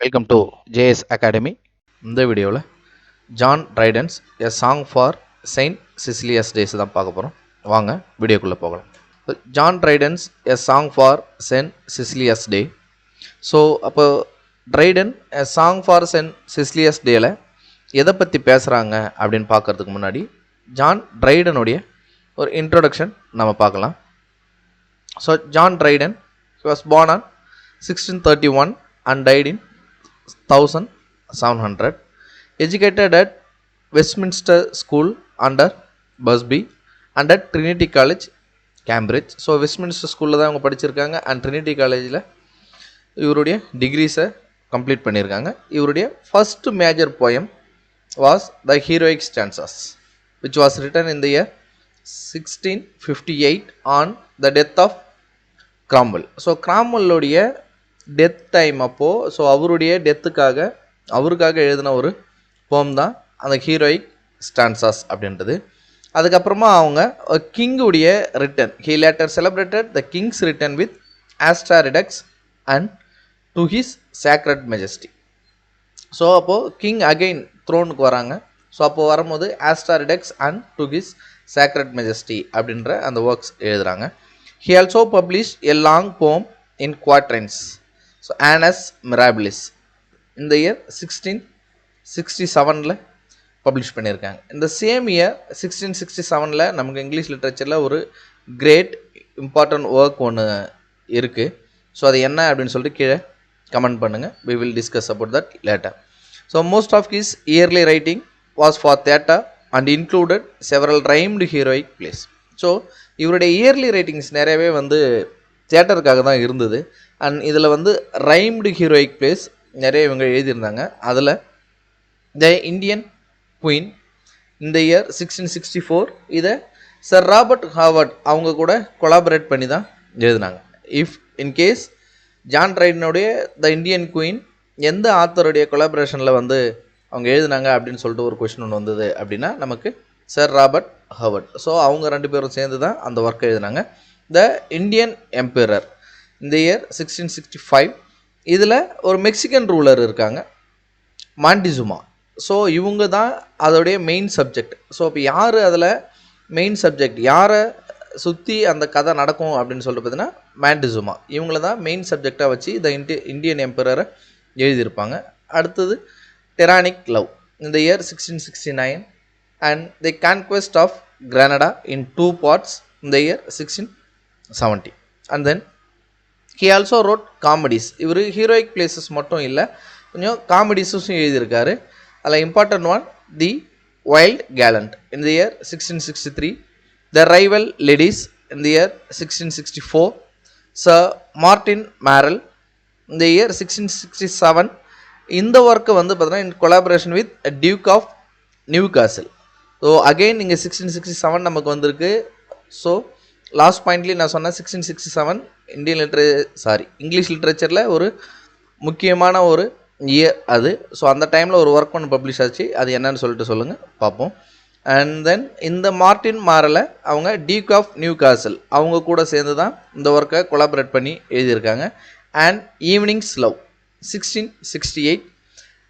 Welcome to JS Academy. இந்த வீடியோவில் John Dryden's a song for Saint Cecilia's days தான் பார்க்க போகிறோம். வாங்க வீடியோக்குள்ளே போகலாம். John Dryden's a song for Saint Cecilia's day. So அப்போ Dryden a song for Saint Cecilia's டேயில் எதை பற்றி பேசுகிறாங்க அப்படின்னு பார்க்குறதுக்கு முன்னாடி ஜான் ட்ரைடனுடைய ஒரு இன்ட்ரொடக்ஷன் நம்ம பார்க்கலாம். So John Triton he was born on 1631 and died in 1700. Educated at Westminster School under Busby and at Trinity College, Cambridge. So Westminster ஸ்கூலில் தான் அவங்க படிச்சிருக்காங்க அண்ட் ட்ரினிட்டி காலேஜில் இவருடைய டிகிரிஸை கம்ப்ளீட் பண்ணியிருக்காங்க. இவருடைய first major poem was the heroic stanzas which was written in the year 1658 on the death of Cromwell. So கிராம்வெல்லுடைய death time அப்போது ஸோ அவருடைய அவருக்காக எழுதின ஒரு போம் தான் அந்த ஹீரோயிக் ஸ்டான்சாஸ் அப்படின்றது. அதுக்கப்புறமா அவங்க கிங்குடைய return he later celebrated the king's return with Astraea Redux and to his sacred majesty. So அப்போது கிங் அகெயின் த்ரோனுக்கு வராங்க. ஸோ அப்போது வரும்போது Astraea Redux and to his sacred majesty அப்படின்ற அந்த ஒர்க்ஸ் எழுதுகிறாங்க. He also published a long poem in quatrains, so Annus Mirabilis, in the year 1667 publish பண்ணியிருக்காங்க. இந்த சேம் இயர் 1667 நமக்கு இங்கிலீஷ் லிட்ரேச்சரில் ஒரு கிரேட் இம்பார்ட்டன்ட் ஒர்க் ஒன்று இருக்குது. ஸோ அது என்ன அப்படின்னு சொல்லிட்டு கீழே கமெண்ட் பண்ணுங்கள். we will discuss about that later. So most of his yearly writing was for theatre and included several rhymed heroic plays. So இவருடைய இயர்லி ரைட்டிங்ஸ் நிறையவே தியேட்டருக்காக தான் இருந்தது. அண்ட் இதில் ரைம்டு ஹீரோயிக் பிளேஸ் நிறைய இவங்க எழுதியிருந்தாங்க. அதில் த இந்தியன் குயின் இந்த இயர் 1664 இதை சர் ராபர்ட் ஹாவர்ட் அவங்க கூட கொலாபரேட் பண்ணி தான் எழுதினாங்க. இஃப் இன்கேஸ் ஜான் ட்ரைடனுடைய த இந்தியன் குயின் எந்த ஆத்தருடைய கொலாபரேஷனில் அவங்க எழுதினாங்க அப்படின்னு சொல்லிட்டு ஒரு கொஷின் ஒன்று வந்தது அப்படின்னா நமக்கு சர் ராபர்ட் ஹவர்ட். ஸோ அவங்க ரெண்டு பேரும் சேர்ந்து தான் அந்த ஒர்க்கை எழுதினாங்க. த இந்தியன் எம்பரர் இந்த இயர் 1665 இதில் ஒரு மெக்சிகன் ரூலர் இருக்காங்க மாண்டிசுமா. ஸோ இவங்க தான் அதோடைய மெயின் சப்ஜெக்ட். ஸோ இப்போ யார் அதில் மெயின் சப்ஜெக்ட் யாரை சுற்றி அந்த கதை நடக்கும் அப்படின்னு சொல்லிட்டு பார்த்தீங்கன்னா மாண்டிசுமா இவங்கள தான் மெயின் சப்ஜெக்டாக வச்சு த இந்தியன் எம்பரரை எழுதியிருப்பாங்க. அடுத்தது டெரானிக் லவ் இந்த year 1669 and the conquest of Granada in 2 parts in the year 1670. And then he also wrote comedies. இவர் ஹீரோயிக் பிளேசஸ் மட்டும் இல்லை, கொஞ்சம் காமெடிஸும் எழுதியிருக்காரு. அதில் important one the wild கேலண்ட் in the year 1663, the rival ladies in the year 1664, Sir Martin Marel in the year 1667. இந்த work பார்த்தீங்கன்னா in collaboration with Duke of Newcastle. So again இங்கே 1667 நமக்கு வந்திருக்கு. ஸோ லாஸ்ட் பாயிண்ட்லேயும் நான் சொன்னேன் 1667 இங்கிலீஷ் லிட்ரேச்சரில் ஒரு முக்கியமான ஒரு இயர் அது. ஸோ அந்த டைமில் ஒரு ஒர்க் ஒன்று பப்ளிஷ் ஆச்சு. அது என்னன்னு சொல்லிட்டு சொல்லுங்கள் பார்ப்போம். அண்ட் தென் இந்த மார்டின் மாரலை அவங்க டியூக் ஆஃப் நியூ காசல் அவங்க கூட சேர்ந்து தான் இந்த ஒர்க்கை கொலாபரேட் பண்ணி எழுதியிருக்காங்க. And evenings love 1668.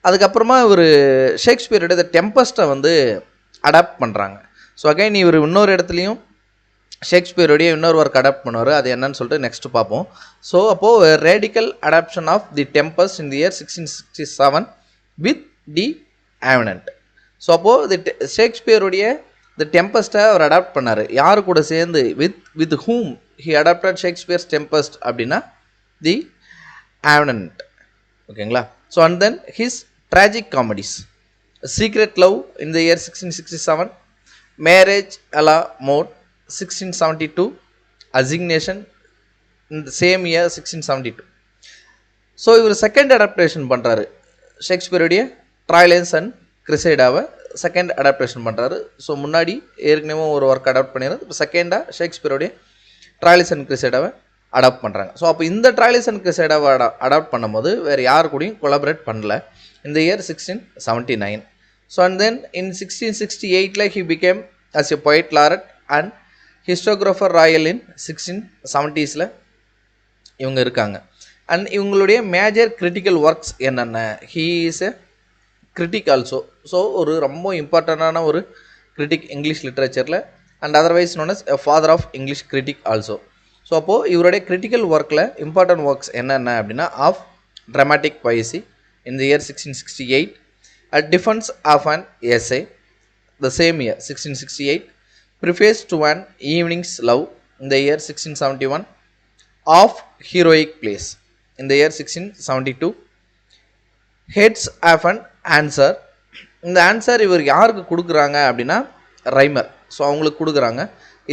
அதுக்கப்புறமா இவர் ஷேக்ஸ்பியரோட த டெம்பஸ்ட்டை அடாப்ட் பண்ணுறாங்க. ஸோ அகைன் இவர் இன்னொரு இடத்துலையும் ஷேக்ஸ்பியருடைய இன்னொரு ஒர்க் அடாப்ட் பண்ணுவார். அது என்னன்னு சொல்லிட்டு நெக்ஸ்ட் பார்ப்போம். ஸோ அப்போது radical adaptation of the Tempest in the year 1667 with Davenant. So அப்போது ஷேக்ஸ்பியருடைய தி டெம்பஸ்ட்டை அவர் அடாப்ட் பண்ணார். யார் கூட சேர்ந்து with whom he adapted Shakespeare's Tempest அப்படின்னா தி ஆவனண்ட். ஓகேங்களா? So and then his tragic comedies secret love இந்த year 1667, marriage a la mode 1672, assignation இந்த சேம் இயர் 1672. ஸோ இவர் செகண்ட் அடாப்டேஷன் பண்ணுறாரு. ஷேக்ஸ்பியருடைய ட்ராய்லன்ஸ் அண்ட் கிரிசைடாவை செகண்ட் அடாப்டேஷன் பண்ணுறாரு. ஸோ முன்னாடி ஏற்கனவே ஒரு ஒர்க் அடாப்ட் பண்ணிடுறது. இப்போ செகண்டாக ஷேக்ஸ்பியருடைய ட்ராய்லன்ஸ் அண்ட் கிரிசைடாவை அடாப்ட் பண்ணுறாங்க. ஸோ அப்போ இந்த ட்ராய்லன்ஸ் அண்ட் கிரிசைடாவை அடாப்ட் பண்ணும்போது வேறு யாரு கூடயும் கொலாபரேட் பண்ணல. இந்த year 1679. So and then in 1668 he became as a poet laureate and historiographer royal in 1670s இவங்க இருக்காங்க. அண்ட் இவங்களுடைய மேஜர் கிரிட்டிக்கல் ஒர்க்ஸ் என்னென்ன, he is a critic also. So ஒரு ரொம்ப இம்பார்ட்டண்டான ஒரு கிரிட்டிக் இங்கிலீஷ் லிட்ரேச்சரில், and otherwise known as father of English critic also. So அப்போது இவருடைய கிரிட்டிக்கல் ஒர்க்கில் இம்பார்ட்டன்ட் ஒர்க்ஸ் என்னென்ன அப்படின்னா, of dramatic poesy in the year 1668, a defense of an essay the same year 1668, preface to an evening's love in the year 1671, of heroic plays in the year 1672, heads of an answer. இந்த answer இவர் யாருக்கு கொடுக்குறாங்க அப்படின்னா ரைமர். So அவங்களுக்கு கொடுக்குறாங்க.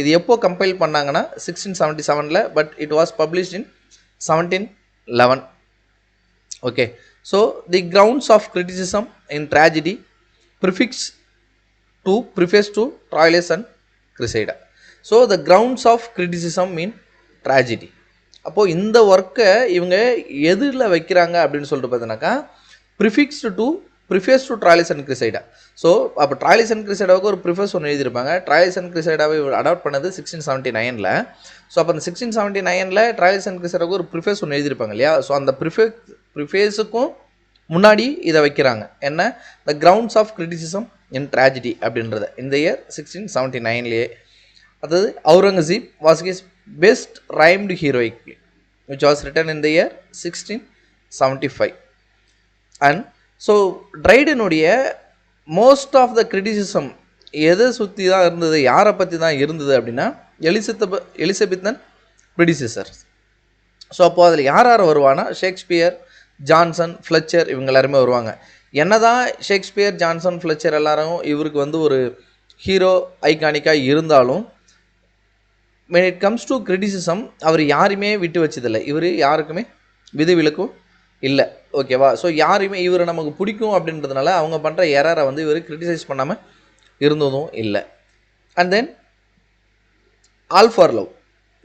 இது எப்போ compile பண்ணாங்கன்னா 1677, but it was published in 1711. Okay. So the grounds of criticism in tragedy prefix to preface to Troilus and Cressida. So the grounds of criticism in tragedy. அப்போது இந்த ஒர்க்கை இவங்க எதில் வைக்கிறாங்க அப்படின்னு சொல்லிட்டு பார்த்தீங்கன்னாக்கா, prefixed to preface to Troilus and Cressida. So அப்போ ட்ராய்லஸ் அண்ட் கிரிசைடாவுக்கு ஒரு ப்ரிஃபேஸ் ஒன்று எழுதியிருப்பாங்க. ட்ராய்லஸ் அண்ட் கிரிசைடாவை அடாப்ட் பண்ணது 1679. ஸோ அப்போ அந்த 1679 ட்ராய்லஸ் அண்ட் கிரிசைடாவுக்கு ஒரு ப்ரிஃபேஸ் ஒன்று எழுதியிருப்பாங்க இல்லையா. ஸோ அந்த ப்ரிஃபேஸுக்கும் முன்னாடி இதை வைக்கிறாங்க. என்ன, the grounds of criticism in tragedy அப்படின்றத இந்த இயர் 1679. அதாவது Aurangzeb was his best rhymed heroic play which was written in the year 1675. And so ட்ரைடனுடைய மோஸ்ட் ஆஃப் த கிரிட்டிசிசம் எதை சுற்றி தான் இருந்தது, யாரை பற்றி தான் இருந்தது அப்படின்னா, எலிசபெத்தன் ப்ரிடிசஸர். ஸோ அப்போது அதில் யார் யார் வருவானா, ஷேக்ஸ்பியர், ஜான்சன், ஃப்ளெச்சர், இவங்க எல்லாருமே வருவாங்க. என்னதான் ஷேக்ஸ்பியர், ஜான்சன், ஃப்ளெச்சர் எல்லாரும் இவருக்கு வந்து ஒரு ஹீரோ ஐகானிக்காக இருந்தாலும், when it comes to criticism அவர் யாருமே விட்டு வச்சதில்லை. இவர் யாருக்குமே விதிவிலக்கும் இல்லை. ஓகேவா. ஸோ யாருமே இவரை நமக்கு பிடிக்கும் அப்படின்றதுனால அவங்க பண்ணுற எரரை வந்து இவர் கிரிட்டிசைஸ் பண்ணாமல் இருந்ததும் இல்லை. And then All for Love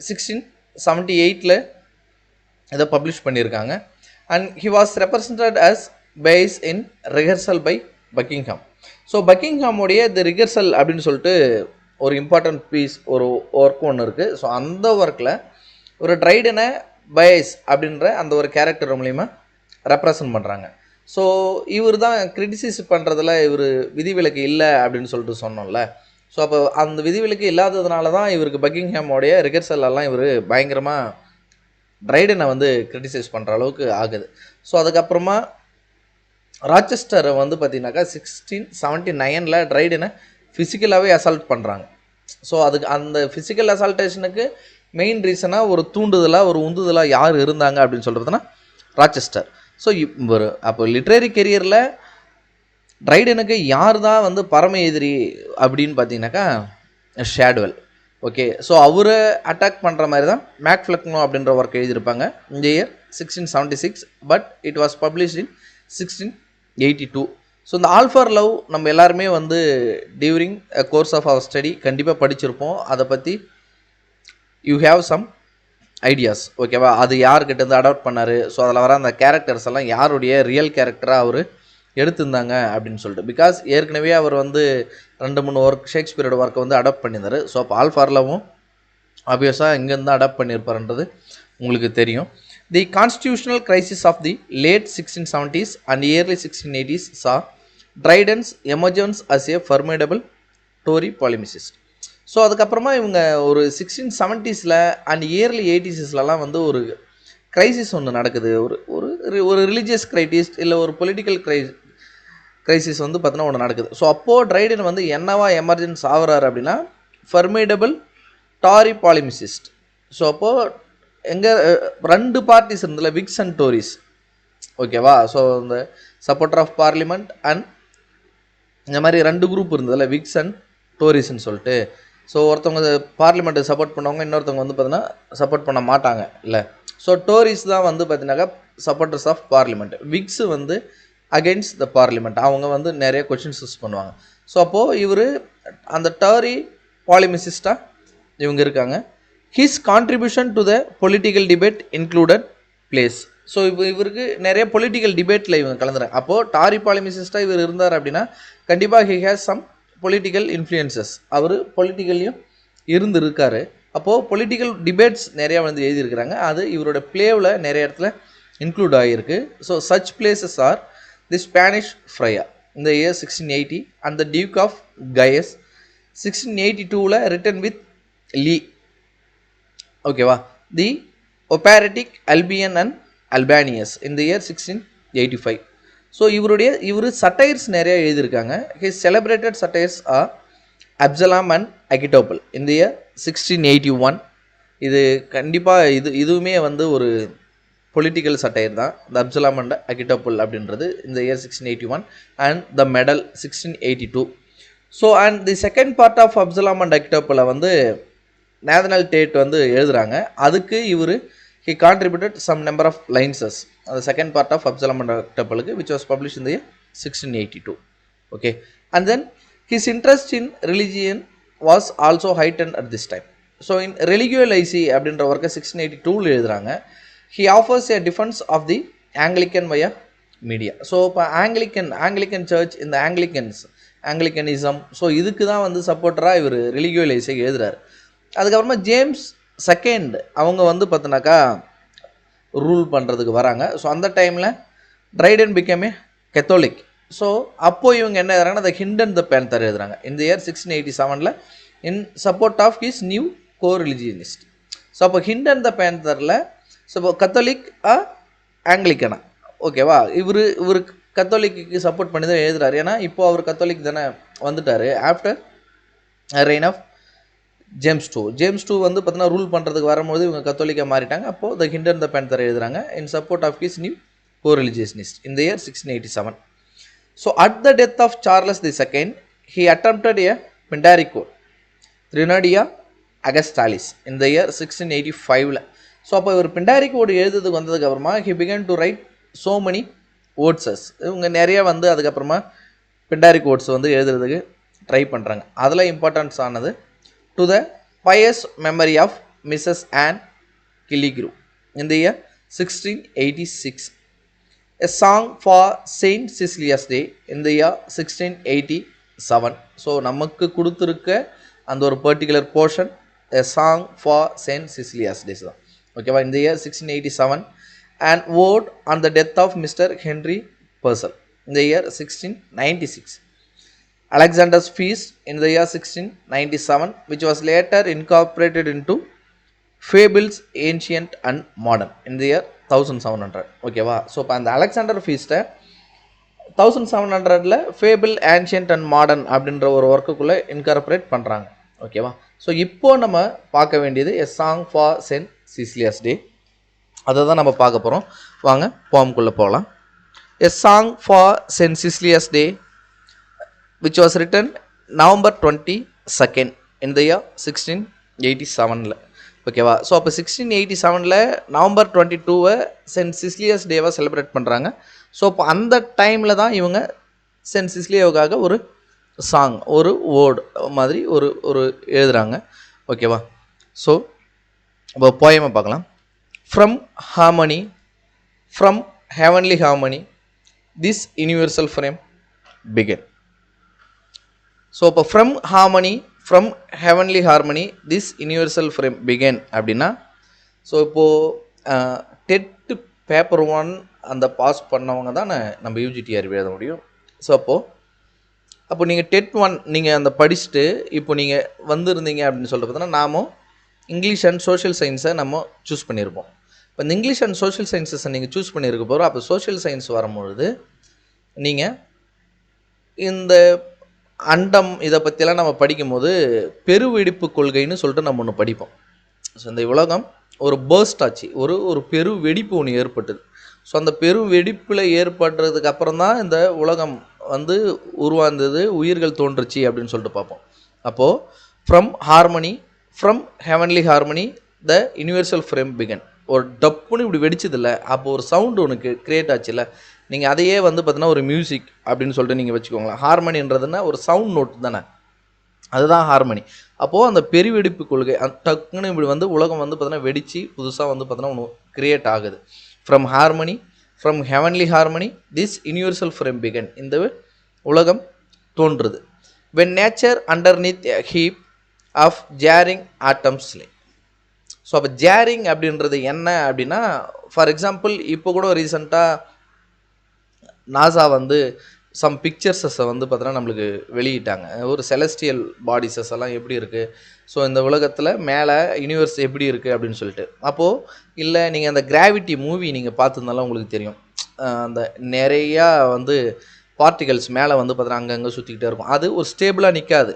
1678 இதை பப்ளிஷ் பண்ணியிருக்காங்க. And he was represented as Bayes in rehearsal by Buckingham. So பக்கிங்ஹாமுடைய தி ரிஹர்சல் அப்படின்னு சொல்லிட்டு ஒரு இம்பார்ட்டன்ட் பீஸ், ஒரு ஒர்க் ஒன்று இருக்குது. ஸோ அந்த ஒர்க்கில் ஒரு ட்ரைடனை பயஸ் அப்படின்ற அந்த ஒரு கேரக்டர் மூலிமா ரெப்ரசன்ட் பண்ணுறாங்க. ஸோ இவர் தான் கிரிட்டிசைஸ் பண்ணுறதுல இவர் விதிவிலக்கு இல்லை அப்படின்னு சொல்லிட்டு சொன்னோம்ல. ஸோ அப்போ அந்த விதிவிலக்கு இல்லாததுனால தான் இவருக்கு பக்கிங்ஹாமோடைய ரிஹர்சல்லாம் இவர் பயங்கரமாக ட்ரைடனை வந்து கிரிட்டிசைஸ் பண்ணுற அளவுக்கு ஆகுது. ஸோ அதுக்கப்புறமா ராச்செஸ்டரை வந்து பார்த்திங்கனாக்கா 1679 ட்ரைடனை ஃபிசிக்கலாகவே அசால்ட் பண்ணுறாங்க. ஸோ அதுக்கு அந்த ஃபிசிக்கல் அசால்டேஷனுக்கு மெயின் ரீசனாக ஒரு தூண்டுதலாக, ஒரு உந்துதலாக யார் இருந்தாங்க அப்படின்னு சொல்கிறதுனா ராச்செஸ்டர். ஸோ ஒரு அப்போ லிட்ரரி கெரியரில் ட்ரைடனுக்கு யார் தான் வந்து பரம எதிரி அப்படின்னு பார்த்தீங்கன்னாக்கா ஷேட்வெல். ஓகே. ஸோ அவரை அட்டாக் பண்ணுற மாதிரி தான் மேக்ஃப்ளக்னோ அப்படின்ற ஒர்க் எழுதியிருப்பாங்க இந்த year 1676, but it was published in 1682. So இந்த ஆல் ஃபார் லவ் நம்ம எல்லாருமே வந்து during a course of our study கண்டிப்பாக படிச்சிருப்போம். அதை பற்றி யூ ஹேவ் சம் ஐடியாஸ். ஓகேவா. அது யார்கிட்டேருந்து அடாப்ட் பண்ணார், ஸோ அதில் வர அந்த கேரக்டர்ஸ் எல்லாம் யாருடைய ரியல் கேரக்டராக அவர் எடுத்திருந்தாங்க அப்படின்னு சொல்லிட்டு. பிகாஸ் ஏற்கனவே அவர் வந்து 2-3 ஒர்க் ஷேக்ஸ்பியரோட ஒர்க்கை வந்து அடாப்ட் பண்ணியிருந்தார். ஸோ அப்போ ஆல் ஃபார் லவ்வும் ஆப்வியஸாக இங்கேருந்து அடாப்ட் பண்ணியிருப்பாருன்றது உங்களுக்கு தெரியும். The constitutional crisis of the late 1670s and early 1680s saw Dryden's emergence as a formidable Tory polemicist. So அதுக்கப்புறமா இவங்க ஒரு 1670s அண்ட் இயர்லி 80s வந்து ஒரு கிரைசிஸ் ஒன்று நடக்குது. ஒரு ரிலீஜியஸ் கிரைசிஸ் இல்லை ஒரு பொலிட்டிக்கல் கிரைசிஸ் வந்து பார்த்தீங்கன்னா ஒன்று நடக்குது. ஸோ அப்போது ட்ரைடன் வந்து என்னவா எமர்ஜென்ஸ் ஆகிறாரு அப்படின்னா ஃபர்மிடபிள் டாரி பாலிமிசிஸ்ட். ஸோ அப்போது எங்கே 2 பார்ட்டிஸ் இருந்ததில்ல, விக்ஸ் அண்ட் டோரிஸ். ஓகேவா. ஸோ இந்த சப்போர்ட்டர் ஆஃப் பார்லிமெண்ட் அண்ட் இந்த மாதிரி 2 குரூப் இருந்ததில்ல, விக்ஸ் அண்ட் டோரிஸ்ன்னு சொல்லிட்டு. ஸோ ஒருத்தவங்க பார்லிமெண்ட்டை சப்போர்ட் பண்ணுவாங்க, இன்னொருத்தவங்க வந்து பார்த்தீங்கன்னா சப்போர்ட் பண்ண மாட்டாங்க இல்லை. ஸோ டோரிஸ் தான் வந்து பார்த்தீங்கன்னாக்கா சப்போர்ட்டர்ஸ் ஆஃப் பார்லிமெண்ட். விக்ஸ் வந்து அகெயின்ஸ்ட் த பார்லிமெண்ட், அவங்க வந்து நிறைய கொஷின்ஸ் யூஸ் பண்ணுவாங்க. ஸோ அப்போது இவர் அந்த டாரி பாலிமிசிஸ்டாக இவங்க இருக்காங்க. His contribution to the political debate included place. So இவருக்கு நிறைய பொலிட்டிக்கல் டிபேட்டில் இவங்க கலந்துறாங்க. அப்போது டாரி பாலிமிசிஸ்டாக இவர் இருந்தார் அப்படின்னா கண்டிப்பாக he has some political influences, அவர் பொலிட்டிக்கல்லையும் இருக்கார். அப்போது பொலிட்டிக்கல் டிபேட்ஸ் நிறையா வந்து எழுதியிருக்கிறாங்க. அது இவரோட பிளேவில் நிறைய இடத்துல இன்க்ளூட் ஆகியிருக்கு. So such places are the Spanish Friar இந்த year 1680 and the Duke of Guise 1682ல் ரிட்டன் வித் லீ. ஓகேவா. தி ஒபாரட்டிக் அல்பியன் அண்ட் அல்பானியஸ் இந்த இயர் 1685. ஸோ இவர் சட்டைர்ஸ் நிறைய எழுதியிருக்காங்க. ஹிஸ் செலிப்ரேட்டட் சட்டைர்ஸ் ஆர் அப்சலாம் அண்ட் அகிட்டோபிள் இந்த இயர் 1681. இது கண்டிப்பாக இதுவுமே வந்து ஒரு பொலிட்டிக்கல் சட்டையர் தான். த அப்சலாம் அண்ட் அகிட்டோபிள் அப்படின்றது இந்த year 1681 and the Medal 1682. So and the second part of Absalom and அகிட்டோபிளை வந்து நேஷனல் டேட் வந்து எழுதுகிறாங்க. அதுக்கு இவர் he contributed some number of lines the second part of Absalom and Akhtapal which was published in the year 1682. Okay, and then his interest in religion was also heightened at this time. So in Religio Laici அப்படின்ற ஒர்க்கை 1682 எழுதுறாங்க. he offers a defense of the Anglican via media. So இப்போ Anglican search இந்த ஆங்கிலிக்கனிசம் so இதுக்கு தான் வந்து சப்போர்ட்டராக இவர் ரிலிகியோ லைஸை எழுதுறாரு. அதுக்கப்புறமா ஜேம்ஸ் செகண்ட் அவங்க வந்து பார்த்தினாக்கா ரூல் பண்ணுறதுக்கு வராங்க. ஸோ அந்த டைமில் ட்ரைடன் பிகேம் ஏ கத்தோலிக். ஸோ அப்போது இவங்க என்ன எழுதுறாங்கன்னா த ஹிண்டன் த பேந்தர் எழுதுறாங்க இந்த year 1687 in support of his new co religionist. So அப்போ ஹிண்டன் த பேந்தரில் ஸோ கத்தோலிக் ஆங்கிலிக்கனா ஓகேவா. இவர் கத்தோலிக்கு சப்போர்ட் பண்ணி தான் எழுதுறாரு. ஏன்னா இப்போது அவர் கத்தோலிக் தானே வந்துட்டார் after reign of James two வந்து பார்த்தீங்கன்னா ரூல் பண்ணுறதுக்கு வரும்போது இவங்க கத்தோலிக்காக மாறிட்டாங்க. அப்போது த ஹிண்டன் த பேந்தர் எழுதுறாங்க in support of his new co religionist இந்த year 1687. So at the death of Charles the second he attempted a Pindaric ode Threnodia Augustalis இந்த இயர் 1685. ஸோ அப்போ இவர் பிண்டாரிக் கோடு எழுதுறதுக்கு வந்ததுக்கப்புறமா he began to write so many odes. இவங்க நிறைய வந்து அதுக்கப்புறமா பிண்டாரிக் கோட்ஸ் வந்து எழுதுறதுக்கு ட்ரை பண்ணுறாங்க. அதில் இம்பார்ட்டன்ஸ் ஆனது to the pious memory of Mrs. Anne Killigrew in the year 1686. A song for Saint Cecilia's Day in the year 1687. So நமக்கு கொடுத்துருக்க அந்த ஒரு particular portion a song for Saint Cecilia's Day தான் ஓகேவா in the year 1687 and word on the death of Mr. Henry Purcell in the year 1696. Alexander's feast in the year 1697 which was later incorporated into fables ancient and modern in the year 1700. ஓகேவா. So இப்போ அந்த Alexander ஃபீஸ்ட்டை 1700ல் fable ancient and modern அப்படின்ற ஒரு ஒர்க்குள்ளே incorporate பண்ணுறாங்க. ஓகேவா. So இப்போது நம்ம பார்க்க வேண்டியது a song for Saint Cecilia's day. அதை தான் நம்ம பார்க்க போகிறோம். வாங்க போம்குள்ளே போகலாம். A song for Saint Cecilia's day which was written November 22nd in the year 1687. ஓகேவா. ஸோ அப்போ 1687 நவம்பர் 22 சென்ட் சிசிலியஸ் டேவை செலிப்ரேட் பண்ணுறாங்க. ஸோ அப்போ அந்த டைமில் தான் இவங்க சென்ட் சிசிலியாவுக்காக ஒரு சாங் ஒரு வேர்டு மாதிரி ஒரு எழுதுகிறாங்க. ஓகேவா. ஸோ இப்போ போயமை பார்க்கலாம். From harmony from heavenly harmony this universal frame began. So இப்போ from harmony from heavenly harmony this universal frame began அப்படின்னா ஸோ இப்போது டெட்டு பேப்பர் 1 அந்த பாஸ் பண்ணவங்க தான் நம்ம யூஜிடிஆர் எழுத முடியும். ஸோ அப்போ நீங்கள் டெட் 1 நீங்கள் அந்த படிச்சுட்டு இப்போ நீங்கள் வந்திருந்தீங்க அப்படின்னு சொல்லிட்டு பார்த்தோன்னா நாமும் இங்கிலீஷ் அண்ட் சோஷியல் சயின்ஸை நம்ம சூஸ் பண்ணியிருப்போம். இப்போ இந்த இங்கிலீஷ் அண்ட் சோஷியல் சயின்ஸஸை நீங்கள் சூஸ் பண்ணியிருக்க போகிறோம். அப்போ சோஷியல் சயின்ஸ் வரும்பொழுது நீங்கள் இந்த அண்டம் இதை பற்றியெல்லாம் நம்ம படிக்கும்போது பெருவெடிப்பு கொள்கைன்னு சொல்லிட்டு நம்ம ஒன்று படிப்போம். ஸோ இந்த உலகம் ஒரு பர்ஸ்ட் ஆச்சு, ஒரு பெரு வெடிப்பு ஒன்று ஏற்பட்டது. ஸோ அந்த பெரு வெடிப்பில் ஏற்படுறதுக்கு அப்புறம் தான் இந்த உலகம் வந்து உருவாந்தது, உயிர்கள் தோன்றுச்சு அப்படின்னு சொல்லிட்டு பார்ப்போம். அப்போது from harmony from heavenly harmony the universal frame begin. ஒரு டப்புன்னு இப்படி வெடிச்சதில்ல, அப்போ ஒரு சவுண்டு ஒன்று கிரியேட் ஆச்சுல்ல. நீங்கள் அதையே வந்து பார்த்தீங்கன்னா ஒரு மியூசிக் அப்படின்னு சொல்லிட்டு நீங்கள் வச்சுக்கோங்களேன். ஹார்மனின்றதுன்னா ஒரு சவுண்ட் நோட் தானே, அதுதான் ஹார்மனி. அப்போது அந்த பெருவெடிப்பு கொள்கை டக்குன்னு இப்படி வந்து உலகம் வந்து பார்த்தீங்கன்னா வெடித்து புதுசாக வந்து பார்த்தீங்கன்னா ஒன்று கிரியேட் ஆகுது. From harmony from heavenly harmony this universal frame began. இந்த உலகம் தோன்றுது. When nature underneath a heap of jarring atoms lay. So அப்போ ஜேரிங் அப்படின்றது என்ன அப்படின்னா, ஃபார் எக்ஸாம்பிள் இப்போ கூட ரீசெண்டாக நாசா வந்து சம் பிக்சர்ஸை வந்து பார்த்தோன்னா நம்மளுக்கு வெளியிட்டாங்க. ஒரு செலஸ்டியல் பாடிஸஸ் எல்லாம் எப்படி இருக்குது, ஸோ இந்த உலகத்தில் மேலே யூனிவர்ஸ் எப்படி இருக்குது அப்படின்னு சொல்லிட்டு. அப்போது இல்லை நீங்கள் அந்த கிராவிட்டி மூவி நீங்கள் பார்த்துருந்தாலும் உங்களுக்கு தெரியும், அந்த நிறையா வந்து பார்ட்டிகல்ஸ் மேலே வந்து பார்த்தோன்னா அங்கங்கே சுற்றிக்கிட்டே இருக்கும். அது ஒரு ஸ்டேபிளாக நிற்காது.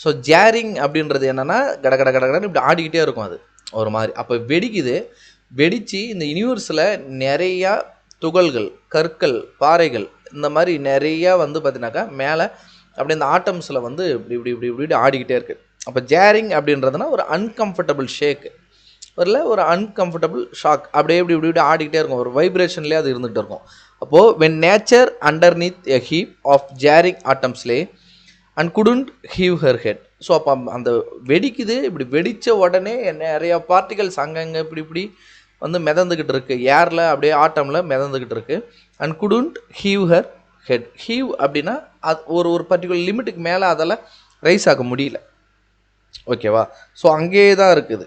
ஸோ ஜேரிங் அப்படின்றது என்னென்னா கட கட கடன்னு இப்படி ஆடிக்கிட்டே இருக்கும் அது ஒரு மாதிரி. அப்போ வெடிக்குது, வெடித்து இந்த யூனிவர்ஸில் நிறையா துகள்கள், கற்கள், பாறைகள் இந்த மாதிரி நிறையா வந்து பார்த்தீங்கன்னாக்கா மேலே அப்படி இந்த ஆட்டம்ஸில் வந்து இப்படி இப்படி இப்படி இப்படி ஆடிக்கிட்டே இருக்குது. அப்போ ஜேரிங் அப்படின்றதுனா ஒரு அன்கம்ஃபர்டபுள் ஷேக்கு, ஒரு அன்கம்ஃபர்டபுள் ஷாக், அப்படியே இப்படி இப்படி இப்படி ஆடிக்கிட்டே இருக்கும், ஒரு வைப்ரேஷன்லேயே அது இருந்துகிட்டு இருக்கும். அப்போது when nature underneath a heap of jarring atoms lay and couldn't heave her head. So அப்போ அந்த வெடிக்குது, இப்படி வெடித்த உடனே நிறையா பார்ட்டிகல்ஸ் அங்கங்கே இப்படி இப்படி வந்து மிதந்துக்கிட்டு இருக்குது, ஏரில் அப்படியே ஆட்டமில் மிதந்துக்கிட்டு இருக்குது. And couldn't heave her head. Heave அப்படின்னா அது ஒரு பர்டிகுலர் லிமிட்டுக்கு மேலே அதால் ரைஸ் ஆக முடியல, ஓகேவா. ஸோ அங்கேயே தான் இருக்குது,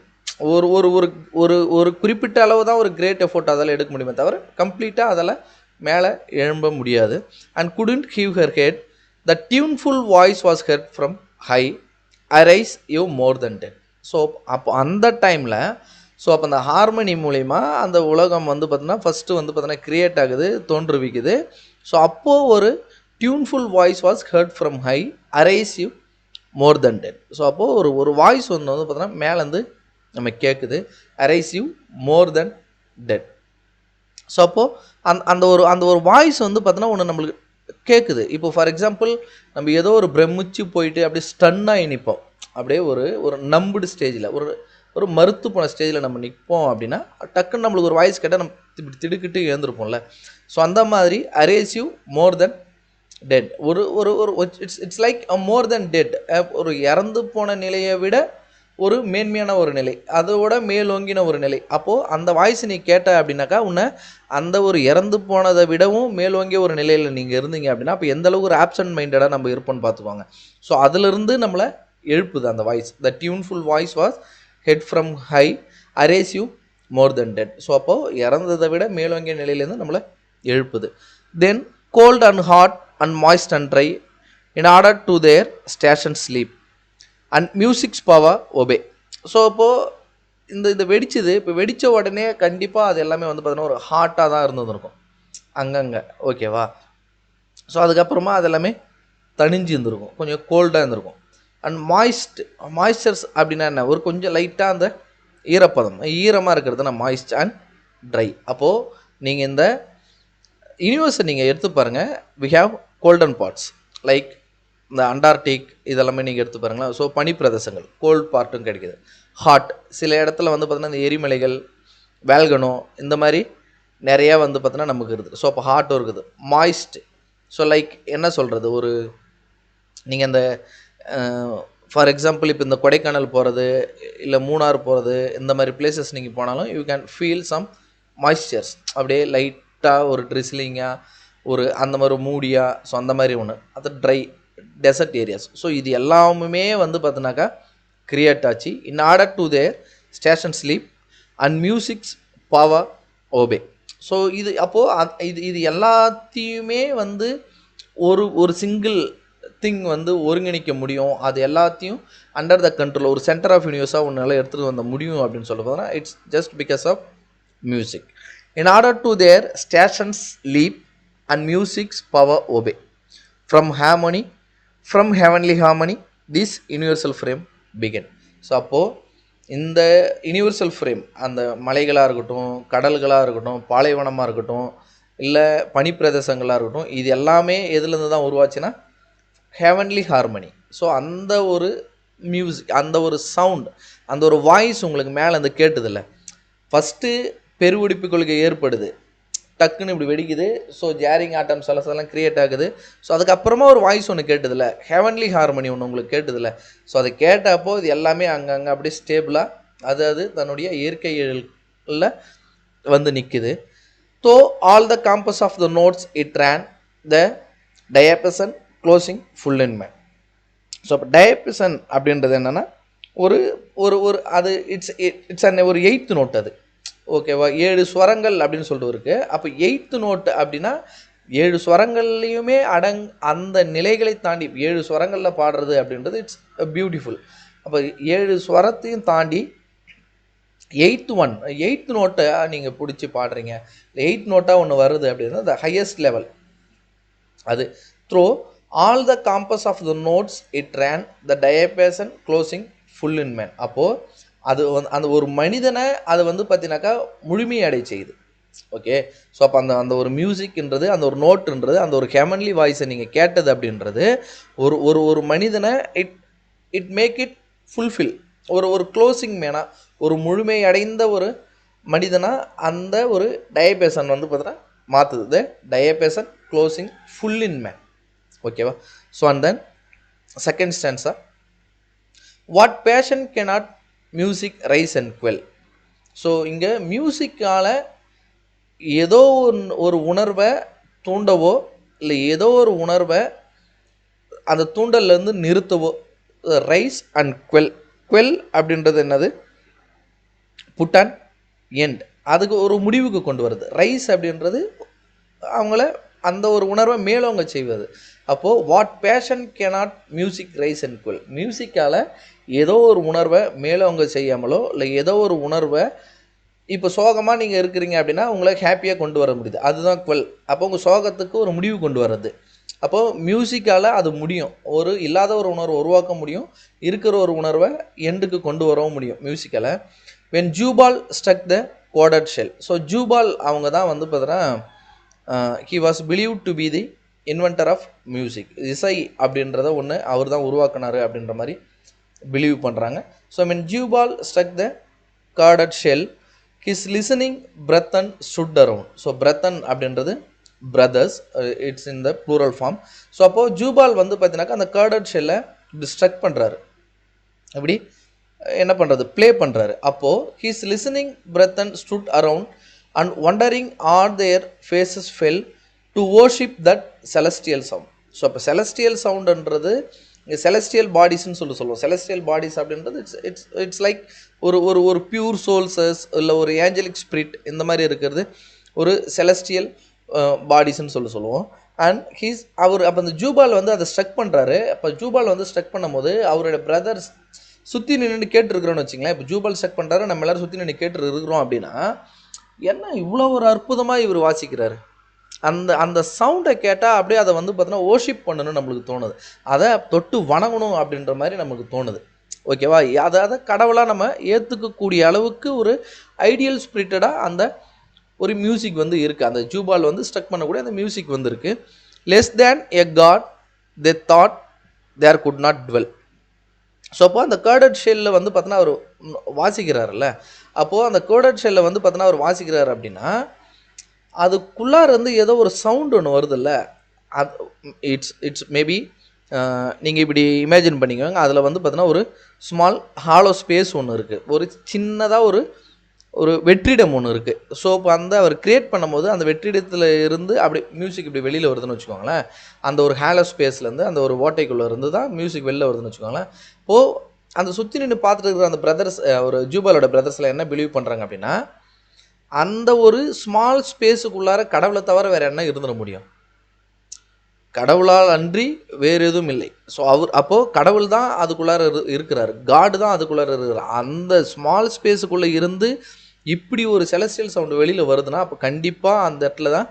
ஒரு ஒரு ஒரு ஒரு ஒரு குறிப்பிட்ட அளவு தான் ஒரு கிரேட் எஃபோர்ட் அதால் எடுக்க முடியுமே தவிர கம்ப்ளீட்டாக அதில் மேலே எழும்ப முடியாது. And couldn't heave her head, the tuneful voice was heard from high, arise you more than ten. So அப்போ அந்த டைமில் ஸோ அப்போ அந்த ஹார்மனி மூலிமா அந்த உலகம் வந்து பார்த்தீங்கன்னா ஃபஸ்ட்டு வந்து பார்த்தீங்கன்னா க்ரியேட் ஆகுது, தோன்றுவிக்குது. ஸோ அப்போது ஒரு tuneful voice was heard from high, arise you more than ten. So அப்போது ஒரு வாய்ஸ் ஒன்று வந்து பார்த்தீங்கன்னா மேலேருந்து நம்ம கேட்குது, arise you more than dead. So அப்போது அந்த ஒரு வாய்ஸ் வந்து பார்த்தோன்னா ஒன்று நம்மளுக்கு கேட்குது. இப்போ ஃபார் எக்ஸாம்பிள் நம்ம ஏதோ ஒரு பிரமிச்சு போயிட்டு அப்படியே ஸ்டன்னாகி நிற்போம், அப்படியே ஒரு நம்புடு ஸ்டேஜில், ஒரு மறுத்து போன ஸ்டேஜில் நம்ம நிற்போம் அப்படின்னா டக்குன்னு நம்மளுக்கு ஒரு வாய்ஸ் கேட்டால் நம்ம இப்படி திடுக்கிட்டு எழுந்திருப்போம்ல. ஸோ அந்த மாதிரி arise you more than dead, ஒரு ஒரு ஒரு it's like more than dead, ஒரு இறந்து போன நிலையை விட ஒரு மேன்மையான ஒரு நிலை, அதோட மேலோங்கின ஒரு நிலை. அப்போது அந்த வாய்ஸ் நீ கேட்ட அப்படின்னாக்கா உன்னை அந்த ஒரு இறந்து போனதை விடவும் மேலோங்கிய ஒரு நிலையில் நீங்கள் இருந்தீங்க அப்படின்னா அப்போ எந்த அளவுக்கு ஒரு ஆப்சன்ட் மைண்டடாக நம்ம இருப்போம்னு பார்த்துக்கோங்க. ஸோ அதிலிருந்து நம்மளை எழுப்புது அந்த voice. The tuneful voice was heard from high, arise you more than dead. So அப்போது இறந்ததை விட மேலோங்கிய நிலையிலேருந்து நம்மளை எழுப்புது. Then cold and hot and moist and dry in order to their station leap and music's power obey. So இப்போது இந்த வெடிச்சது, இப்போ வெடித்த உடனே கண்டிப்பாக அது எல்லாமே வந்து பார்த்தீங்கன்னா ஒரு ஹாட்டாக தான் இருந்துருக்கும் அங்கங்கே, ஓகேவா. ஸோ அதுக்கப்புறமா அது எல்லாமே தணிஞ்சு இருந்திருக்கும், கொஞ்சம் கோல்டாக இருந்திருக்கும். அண்ட் மாய்ஸ்சர்ஸ் அப்படின்னா என்ன, ஒரு கொஞ்சம் லைட்டாக அந்த ஈரப்பதம், ஈரமாக இருக்கிறது நான் மாய்ஸ்ட் அண்ட் ட்ரை. அப்போது நீங்கள் இந்த யூனிவர்ஸை நீங்கள் எடுத்து பாருங்கள், we have golden parts like இந்த அண்டார்டிக் இதெல்லாமே நீங்கள் எடுத்து பாருங்களேன். ஸோ பனி பிரதேசங்கள், கோல்ட் பார்ட்டும் கிடைக்கிது. ஹாட் சில இடத்துல வந்து பார்த்தீங்கன்னா இந்த எரிமலைகள், வேல்கனோ இந்த மாதிரி நிறையா வந்து பார்த்தீங்கன்னா நமக்கு இருக்குது. ஸோ அப்போ ஹாட்டும் இருக்குது. மாய்ஸ்ட், ஸோ லைக் என்ன சொல்கிறது, ஒரு நீங்கள் இந்த ஃபார் எக்ஸாம்பிள் இப்போ இந்த கொடைக்கானல் போகிறது இல்லை மூணார் போகிறது இந்த மாதிரி பிளேசஸ் நீங்கள் போனாலும் யூ கேன் ஃபீல் சம் மாய்ஸ்சர்ஸ், அப்படியே லைட்டாக ஒரு ட்ரிஸ்லிங்காக ஒரு அந்த மாதிரி மூடியாக, ஸோ அந்த மாதிரி ஒன்று. அது ட்ரை டெசர்ட் ஏரியாஸ். ஸோ இது எல்லாமே வந்து பார்த்தினாக்கா கிரியேட் ஆச்சு இன் order to their station leap and music's power ஓபே. So இது அப்போது இது எல்லாத்தையுமே வந்து ஒரு சிங்கிள் திங் வந்து ஒருங்கிணைக்க முடியும், அது எல்லாத்தையும் அண்டர் த கண்ட்ரோல் ஒரு சென்டர் ஆஃப் யூனிவர்ஸாக ஒன்றால் எடுத்துகிட்டு வந்த முடியும் அப்படின்னு சொல்ல போதுனா it's just because of music. In order to their stations leap and music's power obey from harmony, from heavenly harmony this universal frame began. So அப்போது இந்த யூனிவர்சல் ஃப்ரேம் அந்த மலைகளாக இருக்கட்டும், கடல்களாக இருக்கட்டும், பாலைவனமாக இருக்கட்டும், இல்லை பனிப்பிரதேசங்களாக இருக்கட்டும், இது எல்லாமே எதுலேருந்து தான் உருவாச்சுன்னா ஹெவன்லி ஹார்மனி. ஸோ அந்த ஒரு மியூசிக், அந்த ஒரு சவுண்ட், அந்த ஒரு வாய்ஸ் உங்களுக்கு மேலே அந்த கேட்டதில்லை. ஃபஸ்ட்டு பெருவெடிப்பு கொள்கை ஏற்படுது, டக்குன்னு இப்படி வெடிக்குது. ஸோ ஜேரிங் ஆட்டம்ஸ் எல்லாம் க்ரியேட் ஆகுது. ஸோ அதுக்கப்புறமா ஒரு வாய்ஸ் ஒன்று கேட்டதில்லை, ஹெவன்லி ஹார்மனி ஒன்று உங்களுக்கு கேட்டதில்லை. ஸோ அதை கேட்டப்போ இது எல்லாமே அங்கங்கே அப்படியே ஸ்டேபிளாக அது தன்னுடைய இயற்கை எழிலில் வந்து நிற்குது. So all the compass of the notes it ran the diapason closing full in man. So அப்போ டயாபசன் அப்படின்றது என்னென்னா ஒரு ஒரு ஒரு அது இட்ஸ் ஒரு 8th நோட் அது. ஓகேவா? 7 ஸ்வரங்கள் அப்படின்னு சொல்லிட்டு இருக்குது. அப்போ 8th நோட்டு அப்படின்னா 7 ஸ்வரங்கள்லையுமே அந்த நிலைகளை தாண்டி 7 ஸ்வரங்களில் பாடுறது அப்படின்றது இட்ஸ் பியூட்டிஃபுல். அப்போ 7 ஸ்வரத்தையும் தாண்டி 8th நோட்டை நீங்கள் பிடிச்சி பாடுறீங்க, 8th நோட்டாக ஒன்று வருது அப்படின்னா த ஹையஸ்ட் லெவல் அது. Through all the compass of the notes it ran the diapason closing full in man. அப்போது அது அந்த ஒரு மனிதனை அது பார்த்தீங்கன்னாக்கா முழுமையை அடைய செய்யுது. ஓகே, ஸோ அப்போ அந்த ஒரு மியூசிக்ன்றது, அந்த ஒரு நோட்டுன்றது, அந்த ஒரு ஹெமன்லி வாய்ஸை நீங்கள் கேட்டது அப்படின்றது ஒரு ஒரு ஒரு மனிதனை இட் மேக் இட் ஃபுல்ஃபில். ஒரு க்ளோசிங் மேனாக, ஒரு முழுமை அடைந்த ஒரு மனிதனாக அந்த ஒரு டயபேசன் பார்த்தீங்கன்னா மாற்றுது. Diapason closing full in man. ஓகேவா? So and then second stanza, what passion cannot music raise and quell. So இங்கே மியூசிக்கால் ஏதோ ஒரு உணர்வை தூண்டவோ இல்லை ஏதோ ஒரு உணர்வை அந்த தூண்டல்லேருந்து நிறுத்தவோ, ரைஸ் அண்ட் குவெல். குவெல் அப்படின்றது என்னது? புட் அண்ட் எண்ட், அதுக்கு ஒரு முடிவுக்கு கொண்டு வருது. ரைஸ் அப்படின்றது அவங்கள அந்த ஒரு உணர்வை மேலோங்க செய்வது. அப்போது what passion cannot music raise and quell. மியூசிக்கால் ஏதோ ஒரு உணர்வை மேலோங்க செய்யாமலோ இல்லை ஏதோ ஒரு உணர்வை, இப்போ சோகமாக நீங்கள் இருக்கிறீங்க அப்படின்னா உங்களை ஹாப்பியாக கொண்டு வர முடியுது, அதுதான் குவெல். அப்போ உங்கள் சோகத்துக்கு ஒரு முடிவு கொண்டு வர்றது. அப்போது மியூசிக்கால் அது முடியும். ஒரு இல்லாத ஒரு உணர்வை உருவாக்க முடியும், இருக்கிற ஒரு உணர்வை எண்டுக்கு கொண்டு வரவும் முடியும் மியூசிக்கால். When Jubal struck the corded shell. So Jubal அவங்க தான் பார்த்தீங்கன்னா he was believe to be the inventor of music. இசை அப்படின்றத ஒன்று அவர் தான் உருவாக்கினார் அப்படின்ற மாதிரி பிலீவ் பண்ணுறாங்க. So when Jubal struck the corded shell his listening brethren stood around. So brethren அப்படின்றது brothers, it's in the plural form. So அப்போது ஜூபால் பார்த்தீங்கன்னாக்கா அந்த கார்டட் ஷெல்லை இப்படி ஸ்ட்ரக் பண்ணுறாரு, அப்படி என்ன பண்ணுறது, ப்ளே பண்ணுறாரு. அப்போது his listening brethren stood around and wondering on their faces fell to worship that celestial sound. So அப்போ செலஸ்டியல் சவுண்டுன்றது இங்கே செலஸ்டியல் பாடிஸ்ன்னு சொல்லுவோம். செலஸ்டியல் பாடிஸ் அப்படின்றது இட்ஸ் லைக் ஒரு பியூர் சோல்ஸஸ் இல்லை ஒரு ஏஞ்சலிக் ஸ்பிரிட், இந்த மாதிரி இருக்கிறது ஒரு செலஸ்டியல் பாடிஸ்ன்னு சொல்லுவோம். அண்ட் அவர் அப்போ அந்த ஜூபால் அதை ஸ்ட்ரக் பண்ணுறாரு. அப்போ ஜூபால் ஸ்ட்ரக் பண்ணும்போது அவரோட பிரதர்ஸ் சுற்றி நின்று கேட்டுருக்குறோன்னு வச்சிங்களேன். இப்போ ஜூபால் ஸ்ட்ரக் பண்ணுறாரு, நம்ம எல்லோரும் சுற்றி நின்று கேட்டு இருக்கிறோம் அப்படின்னா என்ன இவ்வளோ ஒரு அற்புதமாக இவர் வாசிக்கிறாரு. அந்த சவுண்டை கேட்டால் அப்படியே அதை பார்த்தோன்னா ஓர்ஷிப் பண்ணணும்னு நம்மளுக்கு தோணுது, அதை தொட்டு வணங்கணும் அப்படின்ற மாதிரி நமக்கு தோணுது. ஓகேவா? அதை கடவுளாக நம்ம ஏற்றுக்கக்கூடிய அளவுக்கு ஒரு ஐடியல் ஸ்பிரிட்டடாக அந்த ஒரு மியூசிக் இருக்குது. அந்த ஜூபால் ஸ்ட்ரக் பண்ணக்கூடிய அந்த மியூசிக் இருக்குது. Less than a god they thought there could not dwell. So அப்போ அந்த கேர்டட் ஷெல்லில் பார்த்தோன்னா அவர் வாசிக்கிறாருல்ல, அப்போது அந்த கேர்டட் ஷெல்லில் பார்த்தோன்னா அவர் வாசிக்கிறார் அப்படின்னா அதுக்குள்ளார ஏதோ ஒரு சவுண்டு ஒன்று வருதில்ல, அது இட்ஸ் மேபி நீங்கள் இப்படி இமேஜின் பண்ணிக்கோங்க. அதில் பார்த்தோன்னா ஒரு ஸ்மால் ஹாலோ ஸ்பேஸ் ஒன்று இருக்குது, ஒரு சின்னதாக ஒரு வெற்றிடம் ஒன்று இருக்குது. ஸோ இப்போ அவர் க்ரியேட் பண்ணும்போது அந்த வெற்றிடத்தில் இருந்து அப்படி மியூசிக் இப்படி வெளியில் வருதுன்னு வச்சுக்கோங்களேன். அந்த ஒரு ஹாலோ ஸ்பேஸ்லேருந்து அந்த ஒரு ஓட்டைக்குள்ளே இருந்து தான் மியூசிக் வெளியில் வருதுன்னு வச்சுக்கோங்களேன். இப்போது அந்த சுற்றி நின்று பார்த்துட்டு இருக்கிற அந்த பிரதர்ஸ், ஒரு ஜூபாலோட பிரதர்ஸில் என்ன பிலீவ் பண்ணுறாங்க அப்படின்னா அந்த ஒரு ஸ்மால் ஸ்பேஸுக்குள்ளார கடவுளை தவிர வேறு என்ன இருந்துட முடியும்? கடவுளால் அன்றி வேறு எதுவும் இல்லை. ஸோ அப்போது கடவுள் தான் அதுக்குள்ளார இருக்கிறார், காடு தான் அதுக்குள்ளார இருக்கிறார். அந்த ஸ்மால் ஸ்பேஸுக்குள்ளே இருந்து இப்படி ஒரு செலஸ்டியல் சவுண்டு வெளியில் வருதுன்னா அப்போ கண்டிப்பாக அந்த இடத்துல தான்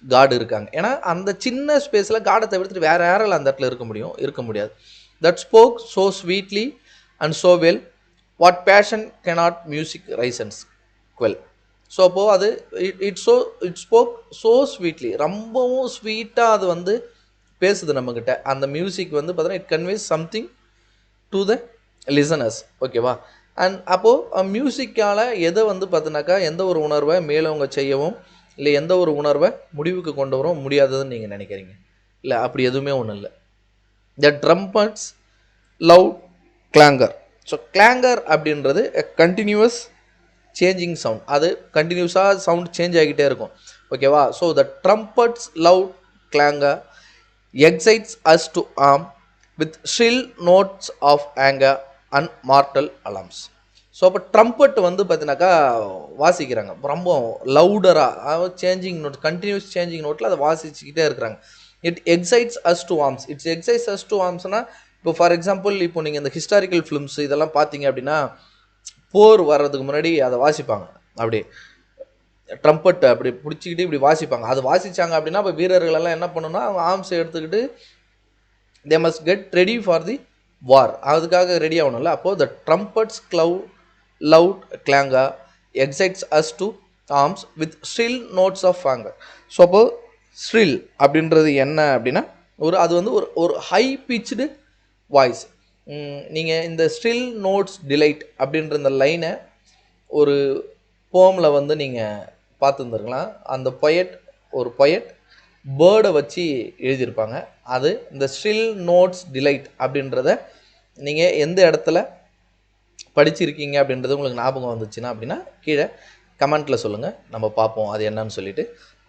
காடு இருக்காங்க. ஏன்னா அந்த சின்ன ஸ்பேஸில் காடை தவிர்த்துட்டு வேறு யாரால் அந்த இடத்துல இருக்க முடியாது. That spoke so sweetly and so well what passion cannot music raise and quell. So அப்போது அது இட் ஸ்போக் ஸோ ஸ்வீட்லி, ரொம்பவும் ஸ்வீட்டாக அது பேசுது நம்மக்கிட்ட. அந்த மியூசிக் பார்த்தோன்னா it conveys something to the listeners. ஓகேவா? அண்ட் அப்போது மியூசிக்கால் எதை பார்த்தோன்னாக்கா எந்த ஒரு உணர்வை மேலவங்க செய்யவும் இல்லை எந்த ஒரு உணர்வை முடிவுக்கு கொண்டு வரவும் முடியாததுன்னு நீங்கள் நினைக்கிறீங்க? இல்லை, அப்படி எதுவுமே ஒன்றும் இல்லை. த ட்ரம்பட்ஸ் லவுட் கிளாங்கர். ஸோ கிளாங்கர் அப்படின்றது கண்டினியூவஸ் சேஞ்சிங் சவுண்ட், அது கண்டினியூஸாக சவுண்ட் சேஞ்ச் ஆகிக்கிட்டே இருக்கும். ஓகேவா? So the trumpets loud clangor excites us to arms with shrill notes of anger and mortal alarms. So அப்போ ட்ரம்பட் வந்து பார்த்தீங்கன்னாக்கா வாசிக்கிறாங்க ரொம்ப லவுடராக சேஞ்சிங் நோட், கண்டினியூஸ் சேஞ்சிங் நோட்டில் அதை வாசிச்சுக்கிட்டே இருக்கிறாங்க. It excites us to arms. It's excites us to ஆர்ம்ஸ்னால் இப்போ ஃபார் எக்ஸாம்பிள் இப்போ நீங்கள் இந்த ஹிஸ்டாரிக்கல் ஃபிலிம்ஸ் இதெல்லாம் பார்த்தீங்க அப்படின்னா போர் வர்றதுக்கு முன்னாடி அதை வாசிப்பாங்க, அப்படி ட்ரம்பட் அப்படி பிடிச்சிக்கிட்டு இப்படி வாசிப்பாங்க. அது வாசித்தாங்க அப்படின்னா இப்போ வீரர்களெல்லாம் என்ன பண்ணணும்னா அவங்க ஆர்ம்ஸை எடுத்துக்கிட்டு they must get ready for the war, அதுக்காக ரெடி ஆகணும்ல. அப்போது the trumpets loud clangor excites us to arms with shrill notes of anger. So அப்போது ஸ்ட்ரில் அப்படின்றது என்ன அப்படின்னா அது வந்து ஒரு ஹை பிச்சுடு வாய்ஸ். நீங்கள் இந்த ஸ்ட்ரில் நோட்ஸ் டிலைட் அப்படின்ற இந்த லைனை ஒரு போமில் வந்து நீங்கள் பார்த்துருந்துருக்கலாம். அந்த ஒரு பொயட் பேர்டை வச்சு எழுதியிருப்பாங்க. அது இந்த ஸ்ட்ரில் நோட்ஸ் டிலைட் அப்படின்றத நீங்கள் எந்த இடத்துல படிச்சிருக்கீங்க அப்படின்றது உங்களுக்கு ஞாபகம் வந்துச்சுன்னா அப்படின்னா கீழே கமெண்ட்டில் சொல்லுங்கள், நம்ம பார்ப்போம் அது என்னன்னு சொல்லிட்டு.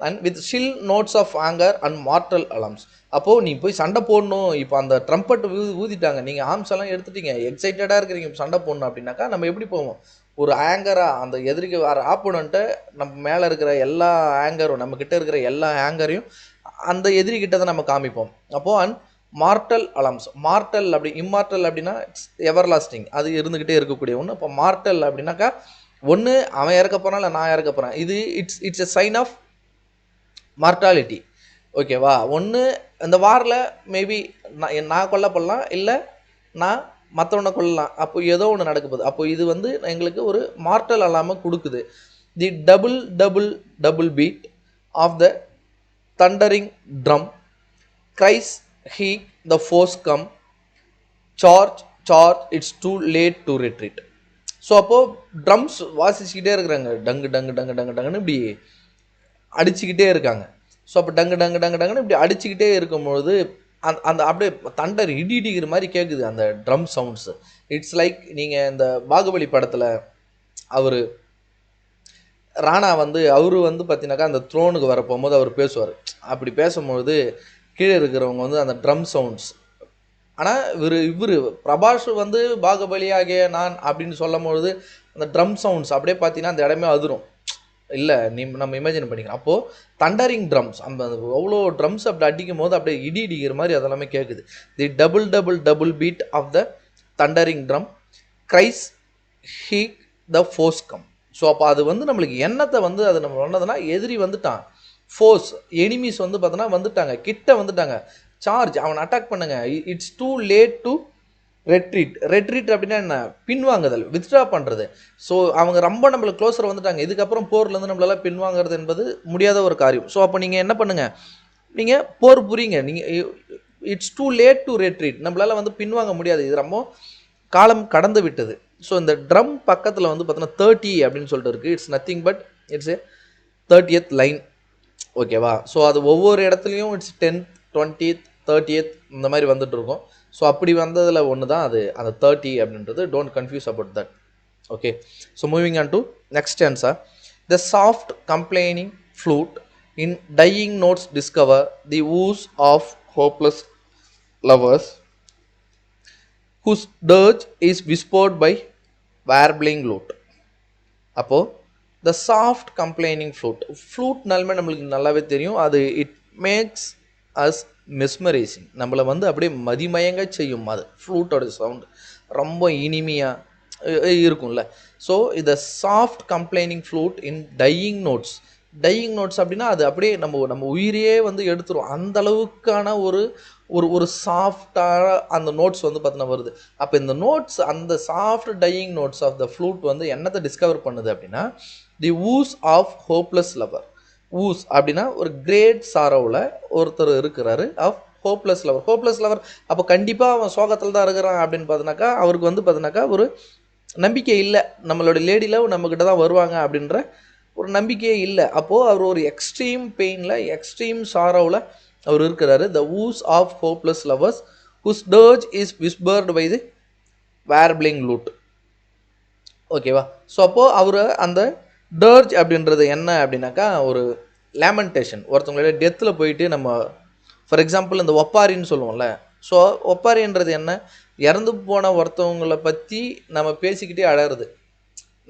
And with still notes of anger and mortal alarms. அப்போது நீ போய் சண்டை போடணும், இப்போ அந்த ட்ரம்பட் ஊதிட்டாங்க, நீங்கள் ஆர்ம்ஸ் எல்லாம் எடுத்துட்டீங்க, எக்ஸைட்டடாக இருக்கிறீங்க, இப்போ சண்டை போடணும் அப்படின்னாக்கா நம்ம எப்படி போவோம்? ஒரு ஆங்கராக அந்த எதிர்க்கு வர ஆப்போனண்ட்டை நம்ம மேலே இருக்கிற எல்லா ஆங்கரும், நம்மக்கிட்ட இருக்கிற எல்லா ஆங்கரையும் அந்த எதிரிக்கிட்ட தான் நம்ம காமிப்போம். அப்போது அண்ட் மார்டல் அலார்ம்ஸ். மார்டல் அப்படி இம்மார்டல் அப்படின்னா இட்ஸ் எவர் லாஸ்டிங், அது இருந்துக்கிட்டே இருக்கக்கூடிய ஒன்று. இப்போ மார்டல் அப்படின்னாக்கா ஒன்று அவன் இறக்க போகிறான் இல்லை நான் இறக்க போகிறேன், இது it's a sign of mortality. ஓகேவா? ஒன்று இந்த வாரில் மேபி நான் கொல்லப்படலாம், இல்லை நான் மற்றவனை கொள்ளலாம், அப்போ ஏதோ ஒன்று நடக்க போகுது. அப்போ இது வந்து எங்களுக்கு ஒரு மார்டல் அலார்மை கொடுக்குது. The double beat of the thundering drum cries he the foes come charge it's too late to retreat. So அப்போது ட்ரம்ஸ் வாசிச்சுக்கிட்டே இருக்கிறாங்க, டங்கு டங்கு டங்கு டங்கு டங்குன்னு இப்படி அடிச்சுக்கிட்டே இருக்காங்க. ஸோ அப்போ டங்கு டங்கு டங்கு டங்குன்னு இப்படி அடிச்சுக்கிட்டே இருக்கும்பொழுது அந்த அப்படியே தண்டர் இடிக்கிற மாதிரி கேட்குது அந்த ட்ரம் சவுண்ட்ஸு. இட்ஸ் லைக் நீங்கள் இந்த பாகுபலி படத்தில் அவர் ராணா வந்து அவரு வந்து பார்த்தீங்கன்னாக்கா அந்த த்ரோனுக்கு வர போகும்போது அவர் பேசுவார். அப்படி பேசும்பொழுது கீழே இருக்கிறவங்க வந்து அந்த ட்ரம் சவுண்ட்ஸ். ஆனால் இவர் பிரபாஷ் வந்து பாகுபலியாகிய நான் அப்படின்னு சொல்லும் பொழுது அந்த ட்ரம் சவுண்ட்ஸ் அப்படியே பார்த்தீங்கன்னா அந்த இடமே அதிரும் இல்லை, நம்ம இமேஜின் பண்ணிக்கலாம். அப்போது தண்டரிங் ட்ரம்ஸ், அந்த அவ்வளோ ட்ரம்ஸ் அப்படி அடிக்கும் போது அப்படியே இடிக்கிற மாதிரி அதெல்லாமே கேட்குது. The double beat of the thundering drum cries he the force come. So அப்போ அது வந்து நம்மளுக்கு எண்ணத்தை வந்து அது நம்ம சொன்னதுன்னா எதிரி வந்துட்டான், ஃபோர்ஸ் எனிமீஸ் வந்து பார்த்தோன்னா வந்துட்டாங்க, கிட்ட வந்துட்டாங்க, சார்ஜ் அவனை அட்டாக் பண்ணுங்க. It's too late to retreat அப்படின்னா என்ன? பின்வாங்குதல், வித்ட்ரா பண்ணுறது. ஸோ அவங்க ரொம்ப நம்மளுக்கு க்ளோஸர் வந்துட்டாங்க, இதுக்கப்புறம் போர்லேருந்து நம்மளால பின்வாங்கிறது என்பது முடியாத ஒரு காரியம். ஸோ அப்போ நீங்கள் என்ன பண்ணுங்கள், நீங்கள் போர் புரியுங்க, நீங்கள் it's too late to retreat, நம்மளால் வந்து பின்வாங்க முடியாது, இது ரொம்ப காலம் கடந்து விட்டது. ஸோ இந்த ட்ரம் பக்கத்தில் வந்து பார்த்தோன்னா 30 அப்படின்னு சொல்லிட்டு இருக்குது. It's nothing but it's A 30th line. ஓகேவா? ஸோ அது ஒவ்வொரு இடத்துலையும் இட்ஸ் 10th 20th 30th இந்த மாதிரி வந்துட்டு இருக்கும். ஸோ அப்படி வந்ததில் ஒன்று தான் அது அந்த 30 அப்படின்றது. Don't confuse about that. Okay, so moving on to next answer. The soft complaining flute in dying notes discover the woes of hopeless lovers whose dirge is whispered by warbling lute. அப்போது த soft complaining ஃப்ளூட்னாலுமே நம்மளுக்கு நல்லாவே தெரியும், அது it makes us mesmerising, நம்மளை வந்து அப்படியே மதிமயங்க செய்யும். அது ஃப்ளூட்டோட சவுண்டு ரொம்ப இனிமையாக இருக்கும்ல. ஸோ இந்த soft complaining flute in dying notes அப்படின்னா அது அப்படியே நம்ம உயிரையே வந்து எடுத்துரும், அந்த அளவுக்கான ஒரு சாஃப்டான அந்த நோட்ஸ் வந்து பார்த்தீங்கன்னா வருது. அப்போ இந்த நோட்ஸ், அந்த soft dying notes of the flute வந்து என்னத்தை டிஸ்கவர் பண்ணுது அப்படின்னா the woes of hopeless lover. Woes அப்படின்னா ஒரு கிரேட் சாரோவில் ஒருத்தர் இருக்கிறாரு ஆஃப் ஹோப்லெஸ் லவர். அப்போ கண்டிப்பாக அவன் சோகத்தில் தான் இருக்கிறான் அப்படின்னு பார்த்தினாக்கா அவருக்கு வந்து பார்த்தினாக்கா ஒரு நம்பிக்கை இல்லை, நம்மளோட லேடி லவ் நம்மக்கிட்ட தான் வருவாங்க அப்படின்ற ஒரு நம்பிக்கையே இல்லை. அப்போது அவர் ஒரு எக்ஸ்ட்ரீம் பெயினில், எக்ஸ்ட்ரீம் சாரோவில் அவர் இருக்கிறாரு. The woes of hopeless lovers whose dirge is whispered by the warbling lute. ஓகேவா? ஸோ அப்போது அவர் அந்த டர்ஜ் அப்படின்றது என்ன அப்படின்னாக்கா ஒரு லேமெண்டேஷன், ஒருத்தவங்களோட டெத்தில் போயிட்டு நம்ம ஃபார் எக்ஸாம்பிள் இந்த ஒப்பாரின்னு சொல்லுவோம்ல, ஸோ ஒப்பாரின்றது என்ன, இறந்து போன ஒருத்தவங்களை பற்றி நம்ம பேசிக்கிட்டே அழகிறது.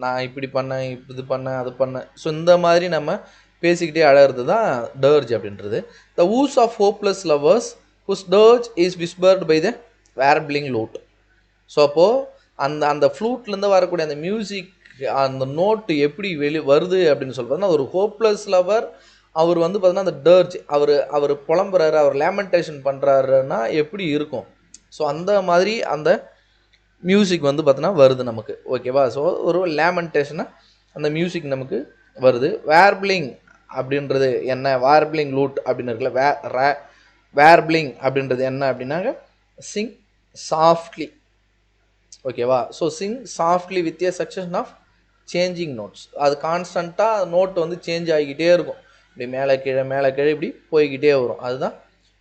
நான் இப்படி பண்ணேன், இது பண்ணேன், அது பண்ணேன். ஸோ இந்த மாதிரி நம்ம பேசிக்கிட்டே அழகிறது தான் டர்ஜ் அப்படின்றது. The woes of hopeless lovers whose dirge is whispered by the warbling lute. So அப்போது அந்த அந்த ஃப்ளூட்லேருந்து வரக்கூடிய அந்த மியூசிக், அந்த நோட்டு எப்படி வருது அப்படின்னு சொல்கிறதுனா, ஒரு ஹோப்லெஸ் லவர் அவர் வந்து பார்த்தீங்கன்னா அந்த டர்ஜ் அவர் புலம்புறாரு, அவர் லேமெண்டேஷன் பண்ணுறாருன்னா எப்படி இருக்கும். ஸோ அந்த மாதிரி அந்த மியூசிக் வந்து பார்த்தீங்கன்னா வருது நமக்கு. ஓகேவா. ஸோ ஒரு லேமெண்டேஷனாக அந்த மியூசிக் நமக்கு வருது. வேர்பிளிங் அப்படின்றது என்ன, வேர்பிளிங் லூட் அப்படின்னு இருக்குல்ல, வேர்பிளிங் அப்படின்றது என்ன அப்படின்னாங்க, சிங் சாஃப்ட்லி. ஓகேவா. So sing softly with a succession of changing notes. அது கான்ஸ்டண்ட்டாக நோட் வந்து சேஞ்ச் ஆகிக்கிட்டே இருக்கும், இப்படி மேலே கீழே இப்படி போய்கிட்டே வரும். அதுதான்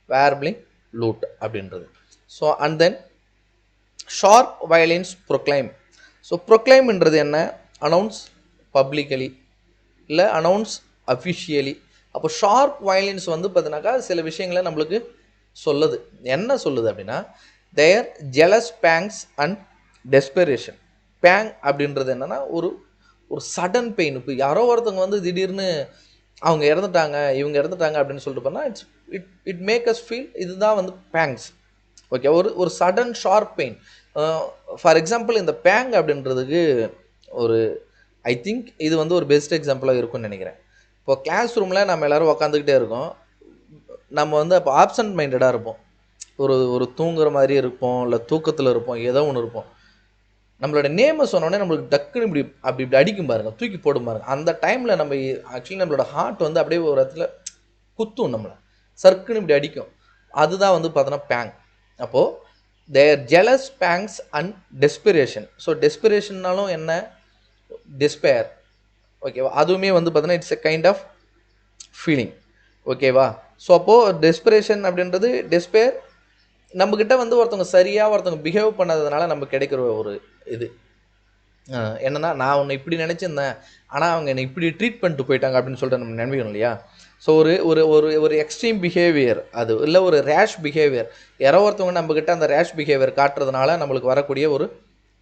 வேர்பிளிங் லூட் அப்படின்றது. So and then sharp violins proclaim. So ப்ரொக்ளைம்ன்றது என்ன, அனௌன்ஸ் பப்ளிக்கலி இல்லை அனௌன்ஸ் அஃபிஷியலி. அப்போ ஷார்ப் வயலின்ஸ் வந்து பார்த்தீங்கன்னாக்கா சில விஷயங்களை நம்மளுக்கு சொல்லுது. என்ன சொல்லுது அப்படின்னா, their jealous pangs and desperation. Pang அப்படின்றது என்னென்னா ஒரு ஒரு சடன் பெயின். இப்போ யாரோ ஒருத்தவங்க வந்து திடீர்னு அவங்க இறந்துட்டாங்க, இவங்க இறந்துட்டாங்க அப்படின்னு சொல்லிட்டு போனால் இட் மேக் அஸ் ஃபீல், இதுதான் வந்து பேங்ஸ். ஓகே. ஒரு sudden sharp pain. For example இந்த பேங் அப்படின்றதுக்கு ஒரு ஐ திங்க் இது வந்து ஒரு பெஸ்ட் எக்ஸாம்பிளாக இருக்கும்னு நினைக்கிறேன். இப்போ கிளாஸ் ரூமில் நம்ம எல்லோரும் உக்காந்துக்கிட்டே இருக்கோம், நம்ம வந்து அப்போ ஆப்சண்ட் மைண்டடாக இருப்போம். ஒரு தூங்குற மாதிரி இருப்போம், இல்லை தூக்கத்தில் இருப்போம், ஏதோ ஒன்று இருப்போம். நம்மளோட நேமை சொன்னோடனே நம்மளுக்கு டக்குன்னு இப்படி அடிக்கும் பாருங்கள், தூக்கி போடும் பாருங்கள். அந்த டைமில் நம்ம ஆக்சுவலி நம்மளோட ஹார்ட் வந்து அப்படியே ஒரு இடத்துல குத்தும், நம்மளை சர்க்குன்னு இப்படி அடிக்கும். அதுதான் வந்து பார்த்தோன்னா பேங். அப்போது their jealous pangs and desperation. So டெஸ்பிரேஷன்னாலும் என்ன, டெஸ்பேர். ஓகேவா. அதுவுமே வந்து பார்த்தீங்கன்னா it's a kind of feeling. ஓகேவா. ஸோ அப்போது டெஸ்பிரேஷன் அப்படின்றது டெஸ்பேர். நம்மக்கிட்ட வந்து ஒருத்தவங்க சரியாக ஒருத்தவங்க பிஹேவ் பண்ணாததுனால நமக்கு கிடைக்கிற ஒரு இது என்னென்னா, நான் உன்னை இப்படி நினச்சிருந்தேன், ஆனால் அவங்க என்னை இப்படி ட்ரீட் பண்ணிட்டு போயிட்டாங்க அப்படின்னு சொல்லிட்டு நம்ம நினைக்கணும் இல்லையா. ஸோ ஒரு ஒரு ஒரு எக்ஸ்ட்ரீம் பிஹேவியர் அது, இல்லை ஒரு ரேஷ் பிஹேவியர். யாரோ ஒருத்தவங்க நம்மக்கிட்ட அந்த ரேஷ் பிஹேவியர் காட்டுறதுனால நம்மளுக்கு வரக்கூடிய ஒரு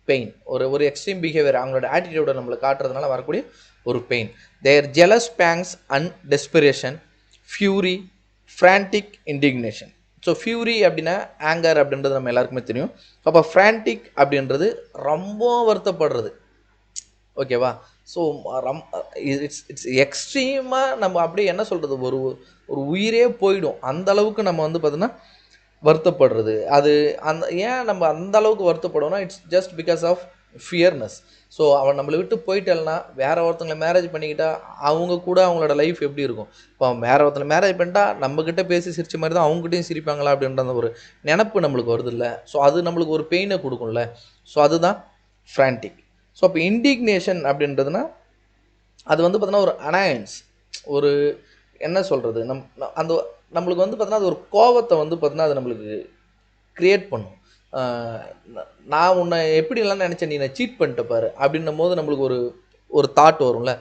பெயின், ஒரு எக்ஸ்ட்ரீம் பிஹேவியர், அவங்களோட ஆட்டிடியூடை நம்மளுக்கு காட்டுறதுனால வரக்கூடிய ஒரு pain. Their jealous pangs and desperation, fury, frantic, indignation. So fury அப்படின்னா ஆங்கர் அப்படின்றது நம்ம எல்லாருக்குமே தெரியும். அப்போ ஃப்ரான்டிக் அப்படின்றது ரொம்ப வருத்தப்படுறது. ஓகேவா. ஸோ இட்ஸ் எக்ஸ்ட்ரீமாக நம்ம அப்படியே என்ன சொல்கிறது, ஒரு உயிரே போயிடும் அந்த அளவுக்கு நம்ம வந்து பார்த்தீங்கன்னா வருத்தப்படுறது. அது அந்த ஏன் நம்ம அந்த அளவுக்கு வருத்தப்படுவோம்னா, it's just because of fearness. So அவன் நம்மளை விட்டு போயிட்டேன்னா வேறு ஒருத்தங்களை மேரேஜ் பண்ணிக்கிட்டா அவங்க கூட அவங்களோட லைஃப் எப்படி இருக்கும். இப்போ அவன் வேறு ஒருத்தனை மேரேஜ் பண்ணிட்டா நம்மக்கிட்ட பேசி சிரிச்ச மாதிரி தான் அவங்ககிட்டையும் சிரிப்பாங்களா அப்படின்ற அந்த ஒரு நினப்பு நம்மளுக்கு வருது இல்லை. ஸோ அது நம்மளுக்கு ஒரு பெயினை கொடுக்கும்ல. ஸோ அதுதான் ஃப்ரான்டிக். ஸோ அப்போ இண்டிக்னேஷன் அப்படின்றதுனா அது வந்து பார்த்தீங்கன்னா ஒரு அனாயன்ஸ், ஒரு என்ன சொல்கிறது, அந்த நம்மளுக்கு வந்து பார்த்தீங்கன்னா அது ஒரு கோபத்தை வந்து பார்த்தீங்கன்னா அது நம்மளுக்கு க்ரியேட் பண்ணும். நான் உன்னை எப்படிலாம் நினச்சேன், நீ என்னை சீட் பண்ணிட்ட பாரு அப்படின்னும் போது நம்மளுக்கு ஒரு தாட் வரும்ல.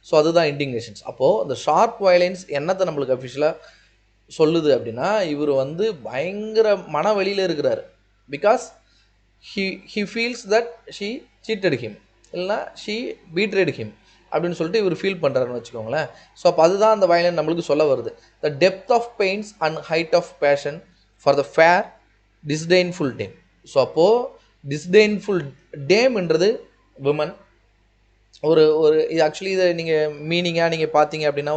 ஸோ அதுதான் இண்டிக்னேஷன்ஸ். அப்போது இந்த ஷார்ப் வயலன்ஸ் என்னத்தை நம்மளுக்கு அஃபிஷியலாக சொல்லுது அப்படின்னா, இவர் வந்து பயங்கர மன வழியில் இருக்கிறார். Because he feels that she cheated him, இல்லைனா she betrayed him அப்படின்னு சொல்லிட்டு இவர் ஃபீல் பண்ணுறாருன்னு வச்சுக்கோங்களேன். ஸோ அப்போ அதுதான் அந்த வயலன் நம்மளுக்கு சொல்ல வருது. The depth of pains and height of passion for the fair disdainful dame. So அப்போது டிஸ்டெயின்ஃபுல் டேம்ன்றது விமன். ஒரு இது ஆக்சுவலி இதை நீங்கள் மீனிங்காக நீங்கள் பார்த்தீங்க அப்படின்னா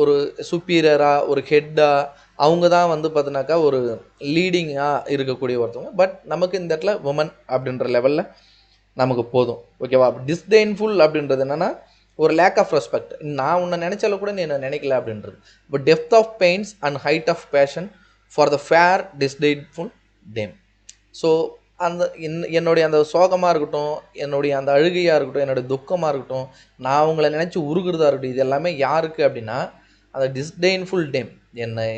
ஒரு சுப்பீரியராக, ஒரு ஹெட்டாக, அவங்க தான் வந்து பார்த்தினாக்கா ஒரு லீடிங்காக இருக்கக்கூடிய ஒருத்தவங்க. பட் நமக்கு இந்த இடத்துல உமன் அப்படின்ற லெவலில் நமக்கு போதும். ஓகேவா. டிஸ்டெயின்ஃபுல் அப்படின்றது என்னென்னா ஒரு லேக் ஆஃப் ரெஸ்பெக்ட். நான் உன்னை நினச்சாலும் கூட நீ என்ன நினைக்கல அப்படின்றது. But depth of pains and height of passion for the fair disdainful dame. So அந்த என்னுடைய அந்த சோகமாக இருக்கட்டும், என்னுடைய அந்த அழுகையாக இருக்கட்டும், என்னுடைய துக்கமாக இருக்கட்டும், நான் அவங்கள நினச்சி உருகிறதா இருக்கட்டும், இது எல்லாமே யாருக்கு அப்படின்னா அந்த டிஸ்டெயின்ஃபுல் டேம், என்னை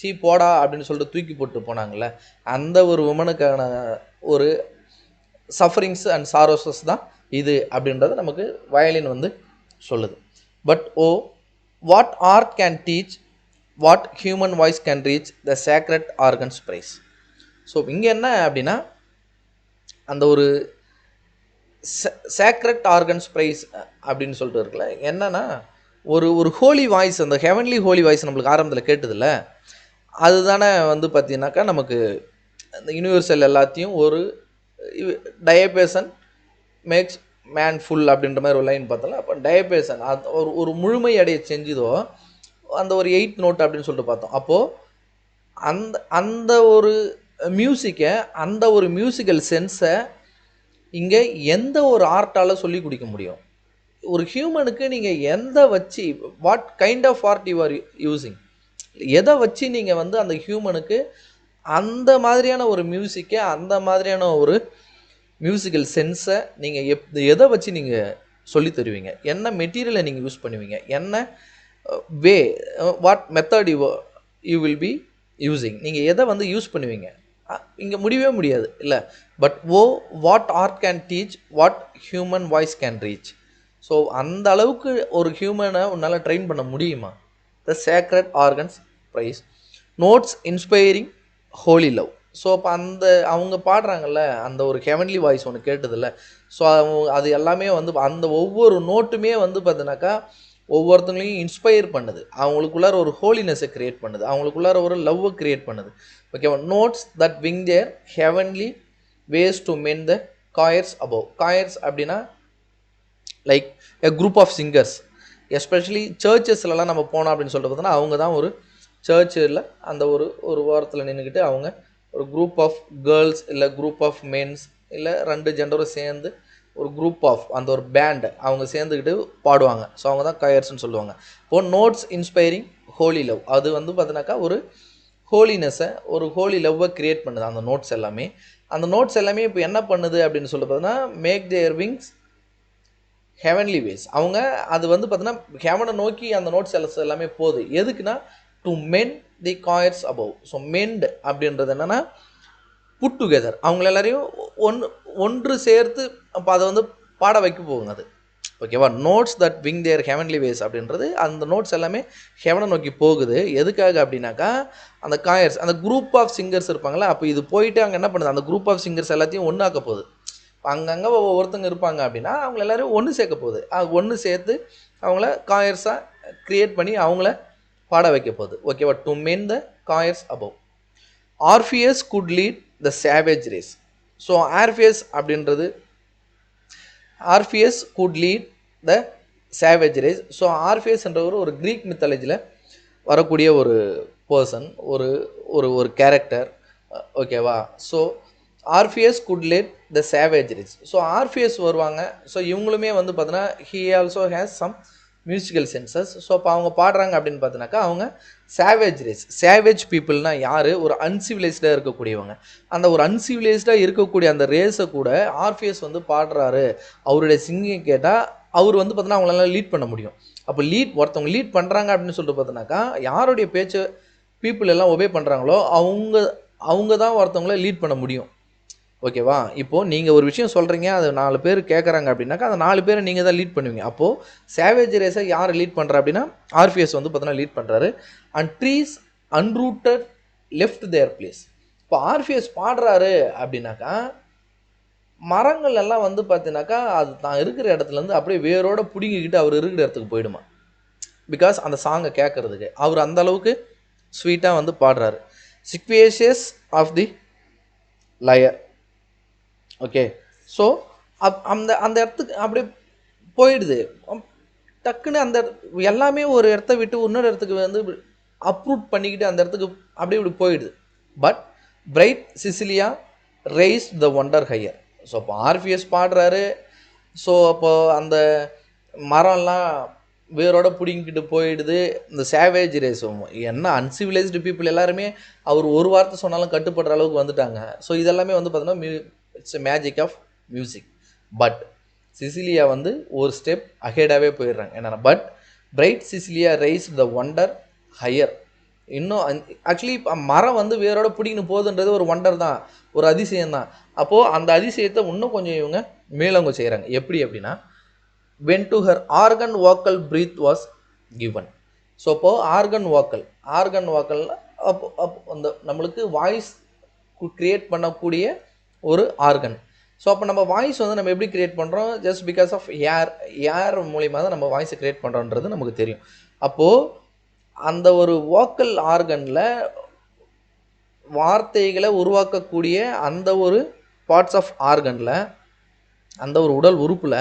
சீ போடா அப்படின்னு சொல்லிட்டு தூக்கி போட்டு போனாங்களே அந்த ஒரு உமனுக்கான ஒரு சஃபரிங்ஸ் அண்ட் சாரோசஸ் தான் இது அப்படின்றது நமக்கு வயலின் வந்து சொல்லுது. But what art can teach, what human voice can reach, the sacred organs praise. So இங்கே என்ன அப்படின்னா அந்த ஒரு சேக்ரட் ஆர்கன்ஸ் ப்ரைஸ் அப்படின்னு சொல்லிட்டு இருக்குல்ல, என்னன்னா ஒரு ஹோலி வாய்ஸ், அந்த ஹெவன்லி ஹோலி வாய்ஸ் நம்மளுக்கு ஆரம்பத்தில் கேட்டதில்ல, அதுதானே வந்து பார்த்தீங்கன்னாக்கா நமக்கு அந்த யூனிவர்சல் எல்லாத்தையும் ஒரு டயபேசன் மேக்ஸ் மேன் ஃபுல் அப்படின்ற மாதிரி ஒரு லைன் பார்த்தோம்ல. அப்போ டயபேசன் அது ஒரு முழுமை அடைய செஞ்சுதோ அந்த ஒரு 8 நோட் அப்படின்னு சொல்லிட்டு பார்த்தோம். அப்போது அந்த அந்த ஒரு மியூசிக்கை, அந்த ஒரு மியூசிக்கல் சென்ஸை இங்கே எந்த ஒரு ஆர்ட்டால் சொல்லி கொடுக்க முடியும்? ஒரு ஹியூமனுக்கு நீங்கள் எந்த வச்சு, what kind of art you are using, எதை வச்சு நீங்கள் வந்து அந்த ஹியூமனுக்கு அந்த மாதிரியான ஒரு மியூசிக்கை, அந்த மாதிரியான ஒரு மியூசிக்கல் சென்ஸை நீங்கள் எதை வச்சு நீங்கள் சொல்லி தருவீங்க? என்ன மெட்டீரியலை நீங்கள் யூஸ் பண்ணுவீங்க? என்ன way, what method you will be using, நீங்கள் எதை வந்து யூஸ் பண்ணுவீங்க? இங்கே முடியவே முடியாது இல்லை. But what art can teach, what human voice can reach. So அந்த அளவுக்கு ஒரு ஹியூமனை உன்னால் ட்ரெயின் பண்ண முடியுமா? The sacred organs praise, notes inspiring holy love. So அப்போ அந்த அவங்க பாடுறாங்கல்ல, அந்த ஒரு ஹெவன்லி வாய்ஸ் ஒன்று கேட்டதில்ல. ஸோ அது எல்லாமே வந்து அந்த ஒவ்வொரு நோட்டுமே வந்து பார்த்தீங்கன்னாக்கா ஒவ்வொருத்தங்களையும் இன்ஸ்பயர் பண்ணுது, அவங்களுக்குள்ளார ஒரு ஹோலினஸை க்ரியேட் பண்ணுது, அவங்களுக்குள்ளார ஒரு லவ்வை க்ரியேட் பண்ணுது. ஓகேவா? Notes that wing their heavenly ways to mend the choirs above. Choirs அப்படின்னா like a group of singers. Especially சர்ச்சஸ்லலாம் நம்ம போனோம் அப்படின்னு சொல்லிட்டு பார்த்தோன்னா, அவங்க தான் ஒரு சர்ச்சில் அந்த ஒரு வாரத்தில் நின்றுக்கிட்டு அவங்க ஒரு குரூப் ஆஃப் கேர்ள்ஸ் இல்லை குரூப் ஆஃப் மென்ஸ் இல்லை 2 ஜெண்டரும் சேர்ந்து ஒரு குரூப் ஆஃப் அந்த ஒரு பேண்டு அவங்க சேர்ந்துக்கிட்டு பாடுவாங்க. ஸோ அவங்க தான் கயர்ஸ்ன்னு சொல்லுவாங்க. இப்போது நோட்ஸ் இன்ஸ்பைரிங் ஹோலி லவ், அது வந்து பார்த்தினாக்கா ஒரு ஹோலினஸை, ஒரு ஹோலி லவ்வை க்ரியேட் பண்ணுது அந்த நோட்ஸ் எல்லாமே. அந்த நோட்ஸ் எல்லாமே இப்போ என்ன பண்ணுது அப்படின்னு சொல்லி பார்த்தோன்னா, make their wings heavenly ways. அவங்க அது வந்து பார்த்தீங்கன்னா ஹெவனை நோக்கி அந்த நோட்ஸ் எல்லாமே போகுது. எதுக்குன்னா to mend the choirs above. So mend அப்படின்றது என்னென்னா புட் டுகெதர், அவங்கள எல்லாரையும் ஒன்று சேர்த்து அப்போ அதை வந்து பாட வைக்க போகுங்க அது. ஓகேவா? Notes that wing their heavenly ways அப்படின்றது அந்த நோட்ஸ் எல்லாமே ஹெவனை நோக்கி போகுது. எதுக்காக அப்படின்னாக்கா அந்த காயர்ஸ், அந்த குரூப் ஆஃப் சிங்கர்ஸ் இருப்பாங்களா, அப்போ இது போயிட்டு அங்கே என்ன பண்ணுது, அந்த குரூப் ஆஃப் சிங்கர்ஸ் எல்லாத்தையும் ஒன்றாக்க போகுது. அங்கங்கே ஒருத்தங்க இருப்பாங்க அப்படின்னா அவங்கள எல்லோரும் ஒன்று சேர்க்க போகுது. ஒன்று சேர்த்து அவங்கள காயர்ஸாக க்ரியேட் பண்ணி அவங்கள பாட வைக்க போகுது. ஓகேவா? To mend the choirs above. Orpheus could lead the savage race. So Orpheus அப்படின்றது, Orpheus could lead the savage race. So ஆர்ஃபியஸ்ன்றவர் ஒரு க்ரீக் மித்தாலஜியில் வரக்கூடிய ஒரு பர்சன், ஒரு கேரக்டர். ஓகேவா? So Orpheus could lead the savage race. So Orpheus வருவாங்க. So இவங்களுமே வந்து பார்த்தீங்கன்னா he also has some musical senses. So இப்போ அவங்க பாடுறாங்க அப்படின்னு பார்த்தீங்கன்னாக்கா அவங்க சேவேஜ் ரேஸ். சேவேஜ் பீப்புள்னால் யார்? ஒரு அன்சிவிலைஸ்டாக இருக்கக்கூடியவங்க. அந்த ஒரு அன்சிவிலைஸ்டாக இருக்கக்கூடிய அந்த ரேஸை கூட ஆர்ஃபியஸ் வந்து பாடுறாரு. அவருடைய சிங்கிங் கேட்டால் அவர் வந்து பார்த்தீங்கன்னா அவங்களால லீட் பண்ண முடியும். அப்போ ஒருத்தவங்க லீட் பண்ணுறாங்க அப்படின்னு சொல்லிட்டு பார்த்தீங்கன்னாக்கா யாருடைய பேச்சு பீப்புள் எல்லாம் ஒபே பண்ணுறாங்களோ அவங்க தான் ஒருத்தவங்கள லீட் பண்ண முடியும். ஓகேவா? இப்போது நீங்கள் ஒரு விஷயம் சொல்கிறீங்க, அது 4 பேர் கேட்குறாங்க அப்படின்னாக்கா அந்த 4 பேரை நீங்கள் தான் லீட் பண்ணுவீங்க. அப்போது சேவேஜ் ரேஸை யார் லீட் பண்ணுறா அப்படின்னா ஆர்ஃபியஸ் வந்து பார்த்தீங்கன்னா லீட் பண்ணுறாரு. And trees unrooted left their place. இப்போ ஆர்ஃபியஸ் பாடுறாரு அப்படின்னாக்கா மரங்கள் எல்லாம் வந்து பார்த்தீங்கன்னாக்கா அது தான் இருக்கிற இடத்துலேருந்து அப்படியே வேரோட பிடிங்கிக்கிட்டு அவர் இருக்கிற இடத்துக்கு போயிடுமா. பிகாஸ் அந்த சாங்கை கேட்குறதுக்கு அவர் அந்த அளவுக்கு ஸ்வீட்டாக வந்து பாடுறாரு. Sequacious of the lyre. Okay. So அந்த இடத்துக்கு அப்படியே போயிடுது டக்குன்னு. அந்த எல்லாமே ஒரு இடத்த விட்டு இன்னொரு இடத்துக்கு வந்து அப்ரூட் பண்ணிக்கிட்டு அந்த இடத்துக்கு அப்படியே இப்படி போயிடுது. But bright Cecilia raise the wonder higher. So அப்போ ஆர்ஃபியஸ் பாடுறாரு. ஸோ அப்போது அந்த மரம்லாம் வேரோட பிடிங்கிட்டு போயிடுது. இந்த சேவேஜ் ரேஸும் என்ன அன்சிவிலைஸ்டு பீப்புள் எல்லாருமே அவர் ஒரு வார்த்தை சொன்னாலும் கட்டுப்படுற அளவுக்கு வந்துட்டாங்க. ஸோ இதெல்லாமே வந்து பார்த்தோன்னா it's a magic of music. But Cecilia வந்து ஒரு ஸ்டெப் அஹெடாகவே போயிடுறாங்க. என்னென்னா but bright Cecilia raise the wonder higher. இன்னும் ஆக்சுவலி இப்போ மரம் வந்து வேரோட பிடிக்கணும் போகுதுன்றது ஒரு ஒண்டர் தான், ஒரு அதிசயம் தான். அப்போது அந்த அதிசயத்தை இன்னும் கொஞ்சம் இவங்க மேலவங்க செய்கிறாங்க. எப்படி அப்படின்னா when to her organ vocal breath was given. So அப்போது ஆர்கன் வாக்கல் அப்போ அந்த நம்மளுக்கு வாய்ஸ் க்ரியேட் பண்ணக்கூடிய ஒரு ஆர்கன். ஸோ அப்போ நம்ம வாய்ஸ் வந்து நம்ம எப்படி க்ரியேட் பண்ணுறோம்? ஜஸ்ட் பிகாஸ் ஆஃப் ஏர் மூலிமா தான் நம்ம வாய்ஸை க்ரியேட் பண்ணுறோன்றது நமக்கு தெரியும். அப்போது அந்த ஒரு வோக்கல் ஆர்கனில் வார்த்தைகளை உருவாக்கக்கூடிய அந்த ஒரு பார்ட்ஸ் ஆஃப் ஆர்கனில், அந்த ஒரு உடல் உறுப்பில்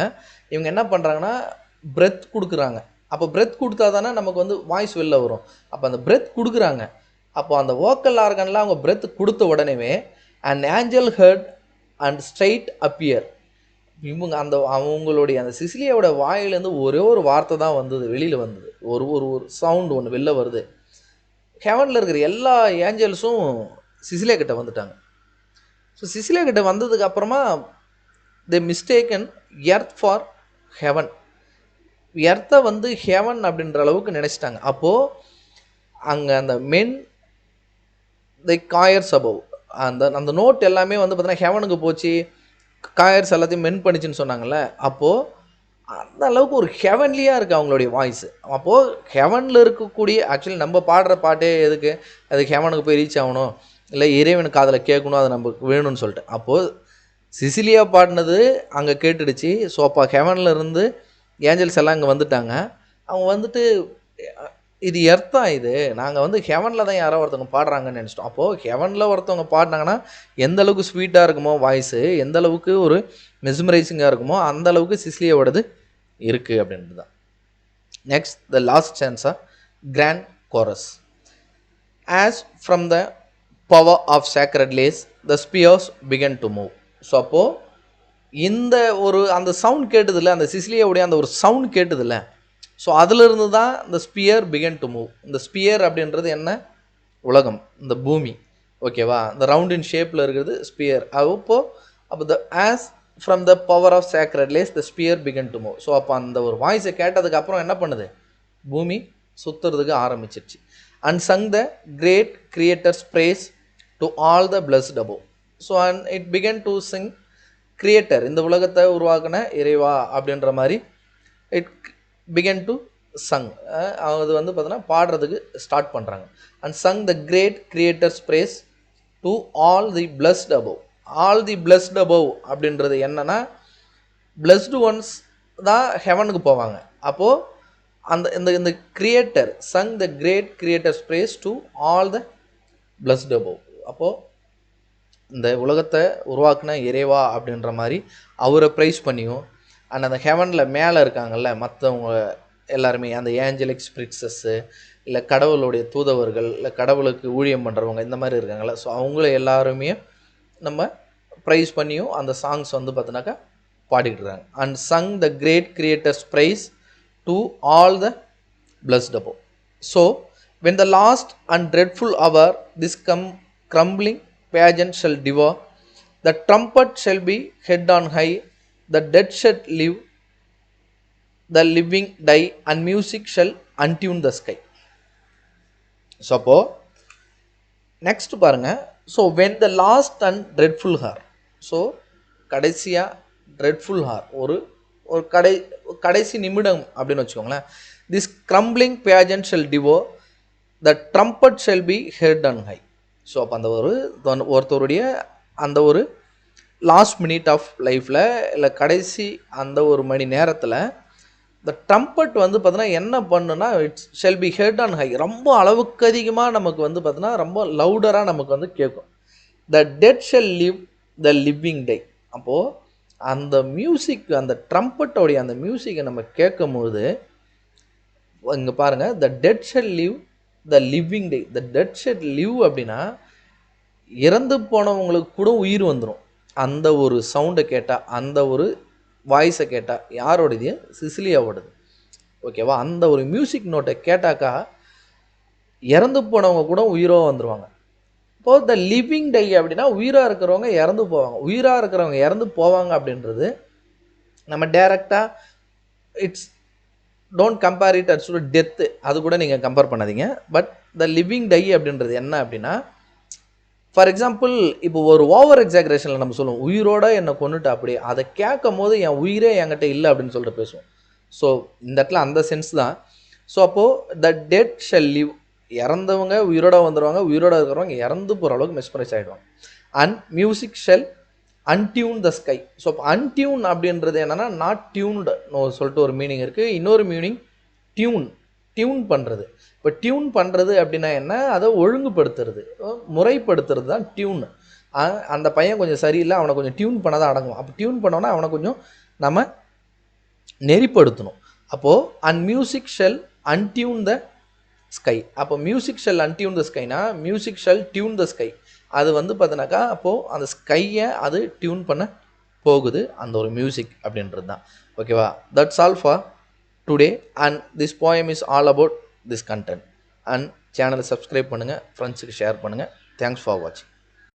இவங்க என்ன பண்ணுறாங்கன்னா பிரெத் கொடுக்குறாங்க. அப்போ பிரெத் கொடுத்தா தானே நமக்கு வந்து வாய்ஸ் வெளில வரும். அப்போ அந்த பிரெத் கொடுக்குறாங்க. அப்போ அந்த வோக்கல் ஆர்கனில் அவங்க பிரெத் கொடுத்த உடனேவே and angel heard and straight appear. இவங்க அவங்களுடைய அந்த சிசிலியாவோட வாயிலேருந்து ஒரே ஒரு வார்த்தை தான் வந்தது, வெளியில் வந்தது. ஒரு ஒரு சவுண்டு ஒன்று வெளில வருது. ஹெவனில் இருக்கிற எல்லா ஏஞ்சல்ஸும் சிசிலியா கிட்ட வந்துட்டாங்க. ஸோ சிசிலியா கிட்ட வந்ததுக்கு அப்புறமா தே மிஸ்டேக்கன் எர்த் ஃபார் ஹெவன். எர்த்தை வந்து ஹெவன் அப்படின்ற அளவுக்கு நினச்சிட்டாங்க. அப்போது அங்கே அந்த மென் தி காயர்ஸ் அபவ், அந்த நோட் எல்லாமே வந்து பார்த்தீங்கன்னா ஹெவனுக்கு போச்சு, காயர்ஸ் எல்லாத்தையும் மென் பண்ணிச்சுன்னு சொன்னாங்கல்ல. அப்போது அந்த அளவுக்கு ஒரு ஹெவன்லியாக இருக்குது அவங்களுடைய வாய்ஸு. அப்போது ஹெவனில் இருக்கக்கூடிய ஆக்சுவலி நம்ம பாடுற பாட்டே எதுக்கு? அது ஹெவனுக்கு போய் ரீச் ஆகணும், இல்லை இறைவனுக்கு காதில் கேட்கணும், அது நமக்கு வேணும்னு சொல்லிட்டு. அப்போது சிசிலியா பாடினது அங்கே கேட்டுடுச்சு. ஸோ அப்போ ஹெவனில் இருந்து ஏஞ்சல்ஸ் எல்லாம் இங்கே வந்துட்டாங்க. அவங்க வந்துட்டு இது எர்த்தா, இது நாங்கள் வந்து ஹெவனில் தான் யாரோ ஒருத்தவங்க பாடுறாங்கன்னு நினச்சிட்டோம். அப்போது ஹெவனில் ஒருத்தவங்க பாடினாங்கன்னா எந்த அளவுக்கு ஸ்வீட்டாக இருக்குமோ வாய்ஸு, எந்த அளவுக்கு ஒரு மெஸ்மரைசிங்காக இருக்குமோ அந்த அளவுக்கு சிசிலியாவோடது இருக்குது அப்படின்றது தான். நெக்ஸ்ட் த லாஸ்ட் சான்ஸாக grand chorus. As from the power of sacred lays the spheres began to move. So அப்போது இந்த ஒரு அந்த சவுண்ட் கேட்டதில்ல, அந்த சிசிலியாவுடைய அந்த ஒரு சவுண்ட் கேட்டதில்ல. ஸோ அதிலிருந்து தான் இந்த ஸ்பியர் பிகன் டு மூவ். இந்த ஸ்பியர் அப்படின்றது என்ன? உலகம், இந்த பூமி. ஓகேவா? இந்த ரவுண்ட் இன் ஷேப்பில் இருக்கிறது ஸ்பியர். அப்போ the as from the power of sacred lays the sphere began to move. So அப்போ அந்த ஒரு வாய்ஸை கேட்டதுக்கப்புறம் என்ன பண்ணுது? பூமி சுற்றுறதுக்கு ஆரம்பிச்சிருச்சு. And sung the great creator's praise to all the blessed above. So and it began to sing creator, இந்த உலகத்தை உருவாக்கின இறைவா அப்படின்ற மாதிரி இட் பிகன் டு சங். அது வந்து பார்த்தீங்கன்னா பாடுறதுக்கு ஸ்டார்ட் பண்ணுறாங்க. And sung the great creator's praise to all the blessed above. All the blessed above அப்படின்றது என்னன்னா, பிளஸ்டு ஒன்ஸ் தான் ஹெவனுக்கு போவாங்க. அப்போது அந்த இந்த இந்த creator sung the great creator's praise to all the blessed above. அப்போது இந்த உலகத்தை உருவாக்குன இறைவா அப்படின்ற மாதிரி அவரை ப்ரைஸ் பண்ணியும், அண்ட் அந்த ஹெவனில் மேலே இருக்காங்கல்ல மற்றவங்க எல்லாருமே, அந்த ஏஞ்சலிக் ஸ்பிரிட்ஸஸ்ஸு, இல்லை கடவுளுடைய தூதவர்கள், இல்லை கடவுளுக்கு ஊழியம் பண்ணுறவங்க, இந்த மாதிரி இருக்காங்கல்ல. ஸோ அவங்கள எல்லாருமே நம்ம ப்ரைஸ் பண்ணியும் அந்த சாங்ஸ் வந்து பார்த்தினாக்கா பாடிக்கிட்டு இருக்காங்க. And sung the great creator's praise to all the blessed above. So when the last and dreadful hour this crumbling pageant shall devour, the trumpet shall be head on high, the dead shall live, the living die, and music shall untune the sky. So அப்போ next பாருங்க. So when the last and dreadful hour. So கடைசியாக dreadful hour, ஒரு ஒரு கடைசி நிமிடம் அப்படின்னு வச்சுக்கோங்களேன். This crumbling pageant shall devour, the trumpet shall be heard on high. So அப்போ அந்த ஒருத்தருடைய அந்த ஒரு லாஸ்ட் மினிட் ஆஃப் லைஃப்பில், இல்லை கடைசி அந்த ஒரு மணி நேரத்தில் இந்த ட்ரம்பட் வந்து பார்த்தீங்கன்னா என்ன பண்ணுன்னா, it's shell B head on high. ரொம்ப அளவுக்கு அதிகமாக நமக்கு வந்து பார்த்தீங்கன்னா ரொம்ப லவுடராக நமக்கு வந்து கேட்கும். The dead shall live, the living die. அப்போது அந்த மியூசிக், அந்த ட்ரம்பட்டோடைய அந்த மியூசிக்கை நம்ம கேட்கும்போது இங்கே பாருங்கள், the dead shall live, the living die. The dead shall live அப்படின்னா இறந்து போனவங்களுக்கு கூட உயிர் வந்துடும் அந்த ஒரு சவுண்டை கேட்டால், அந்த ஒரு வாய்ஸை கேட்டால். யாரோடது? சிசிலியாவோடது. ஓகேவா? அந்த ஒரு மியூசிக் நோட்டை கேட்டாக்கா இறந்து போனவங்க கூட உயிராக வந்துடுவாங்க. இப்போது த லிவிங் டை அப்படின்னா உயிராக இருக்கிறவங்க இறந்து போவாங்க. உயிராக இருக்கிறவங்க இறந்து போவாங்க அப்படின்றது நம்ம டைரெக்டாக it's don't compare it ads to death, அது கூட நீங்கள் கம்பேர் பண்ணாதீங்க. பட் த லிவிங் டை அப்படின்றது என்ன அப்படின்னா, ஃபார் எக்ஸாம்பிள் இப்போ ஒரு ஓவர் எக்ஸாக்ரேஷனில் நம்ம சொல்லுவோம், உயிரோட என்னை கொண்டுட்டு, அப்படி அதை கேட்கும் போது என் உயிரே என்கிட்ட இல்லை அப்படின்னு சொல்லிட்டு பேசுவோம். ஸோ இந்த இடத்துல அந்த சென்ஸ் தான். ஸோ அப்போது த டெட் ஷெல் லிவ், இறந்தவங்க உயிரோட வந்துடுவாங்க, உயிரோட இருக்கிறவங்க இறந்து போகிற அளவுக்கு மெஸ்மரைஸ் ஆகிடுவாங்க. And music shall untune the sky. So இப்போ அன்டியூன் அப்படின்றது என்னென்னா நாட் டியூன்டு சொல்லிட்டு ஒரு மீனிங் இருக்குது. இன்னொரு மீனிங் டியூன் பண்ணுறது. இப்போ டியூன் பண்ணுறது அப்படின்னா என்ன, அதை ஒழுங்குபடுத்துறது, முறைப்படுத்துறது தான் டியூன். அந்த பையன் கொஞ்சம் சரியில்லை, அவனை கொஞ்சம் டியூன் பண்ண தான் அடங்கும். அப்போ டியூன் பண்ணோன்னா அவனை கொஞ்சம் நம்ம நெறிப்படுத்தணும். அப்போது and music shall untune the sky. அப்போ மியூசிக் ஷெல் அன்டியூன் த ஸ்கைனா music shall tune the sky. அது வந்து பார்த்தினாக்கா அப்போது அந்த ஸ்கையை அது டியூன் பண்ண போகுது, அந்த ஒரு மியூசிக் அப்படின்றது தான். ஓகேவா? That's all for today and this poem is all about this content. And சேனலை சப்ஸ்கிரைப் பண்ணுங்கள், ஃப்ரெண்ட்ஸுக்கு ஷேர் பண்ணுங்கள். தேங்க்ஸ் ஃபார் வாட்சிங்.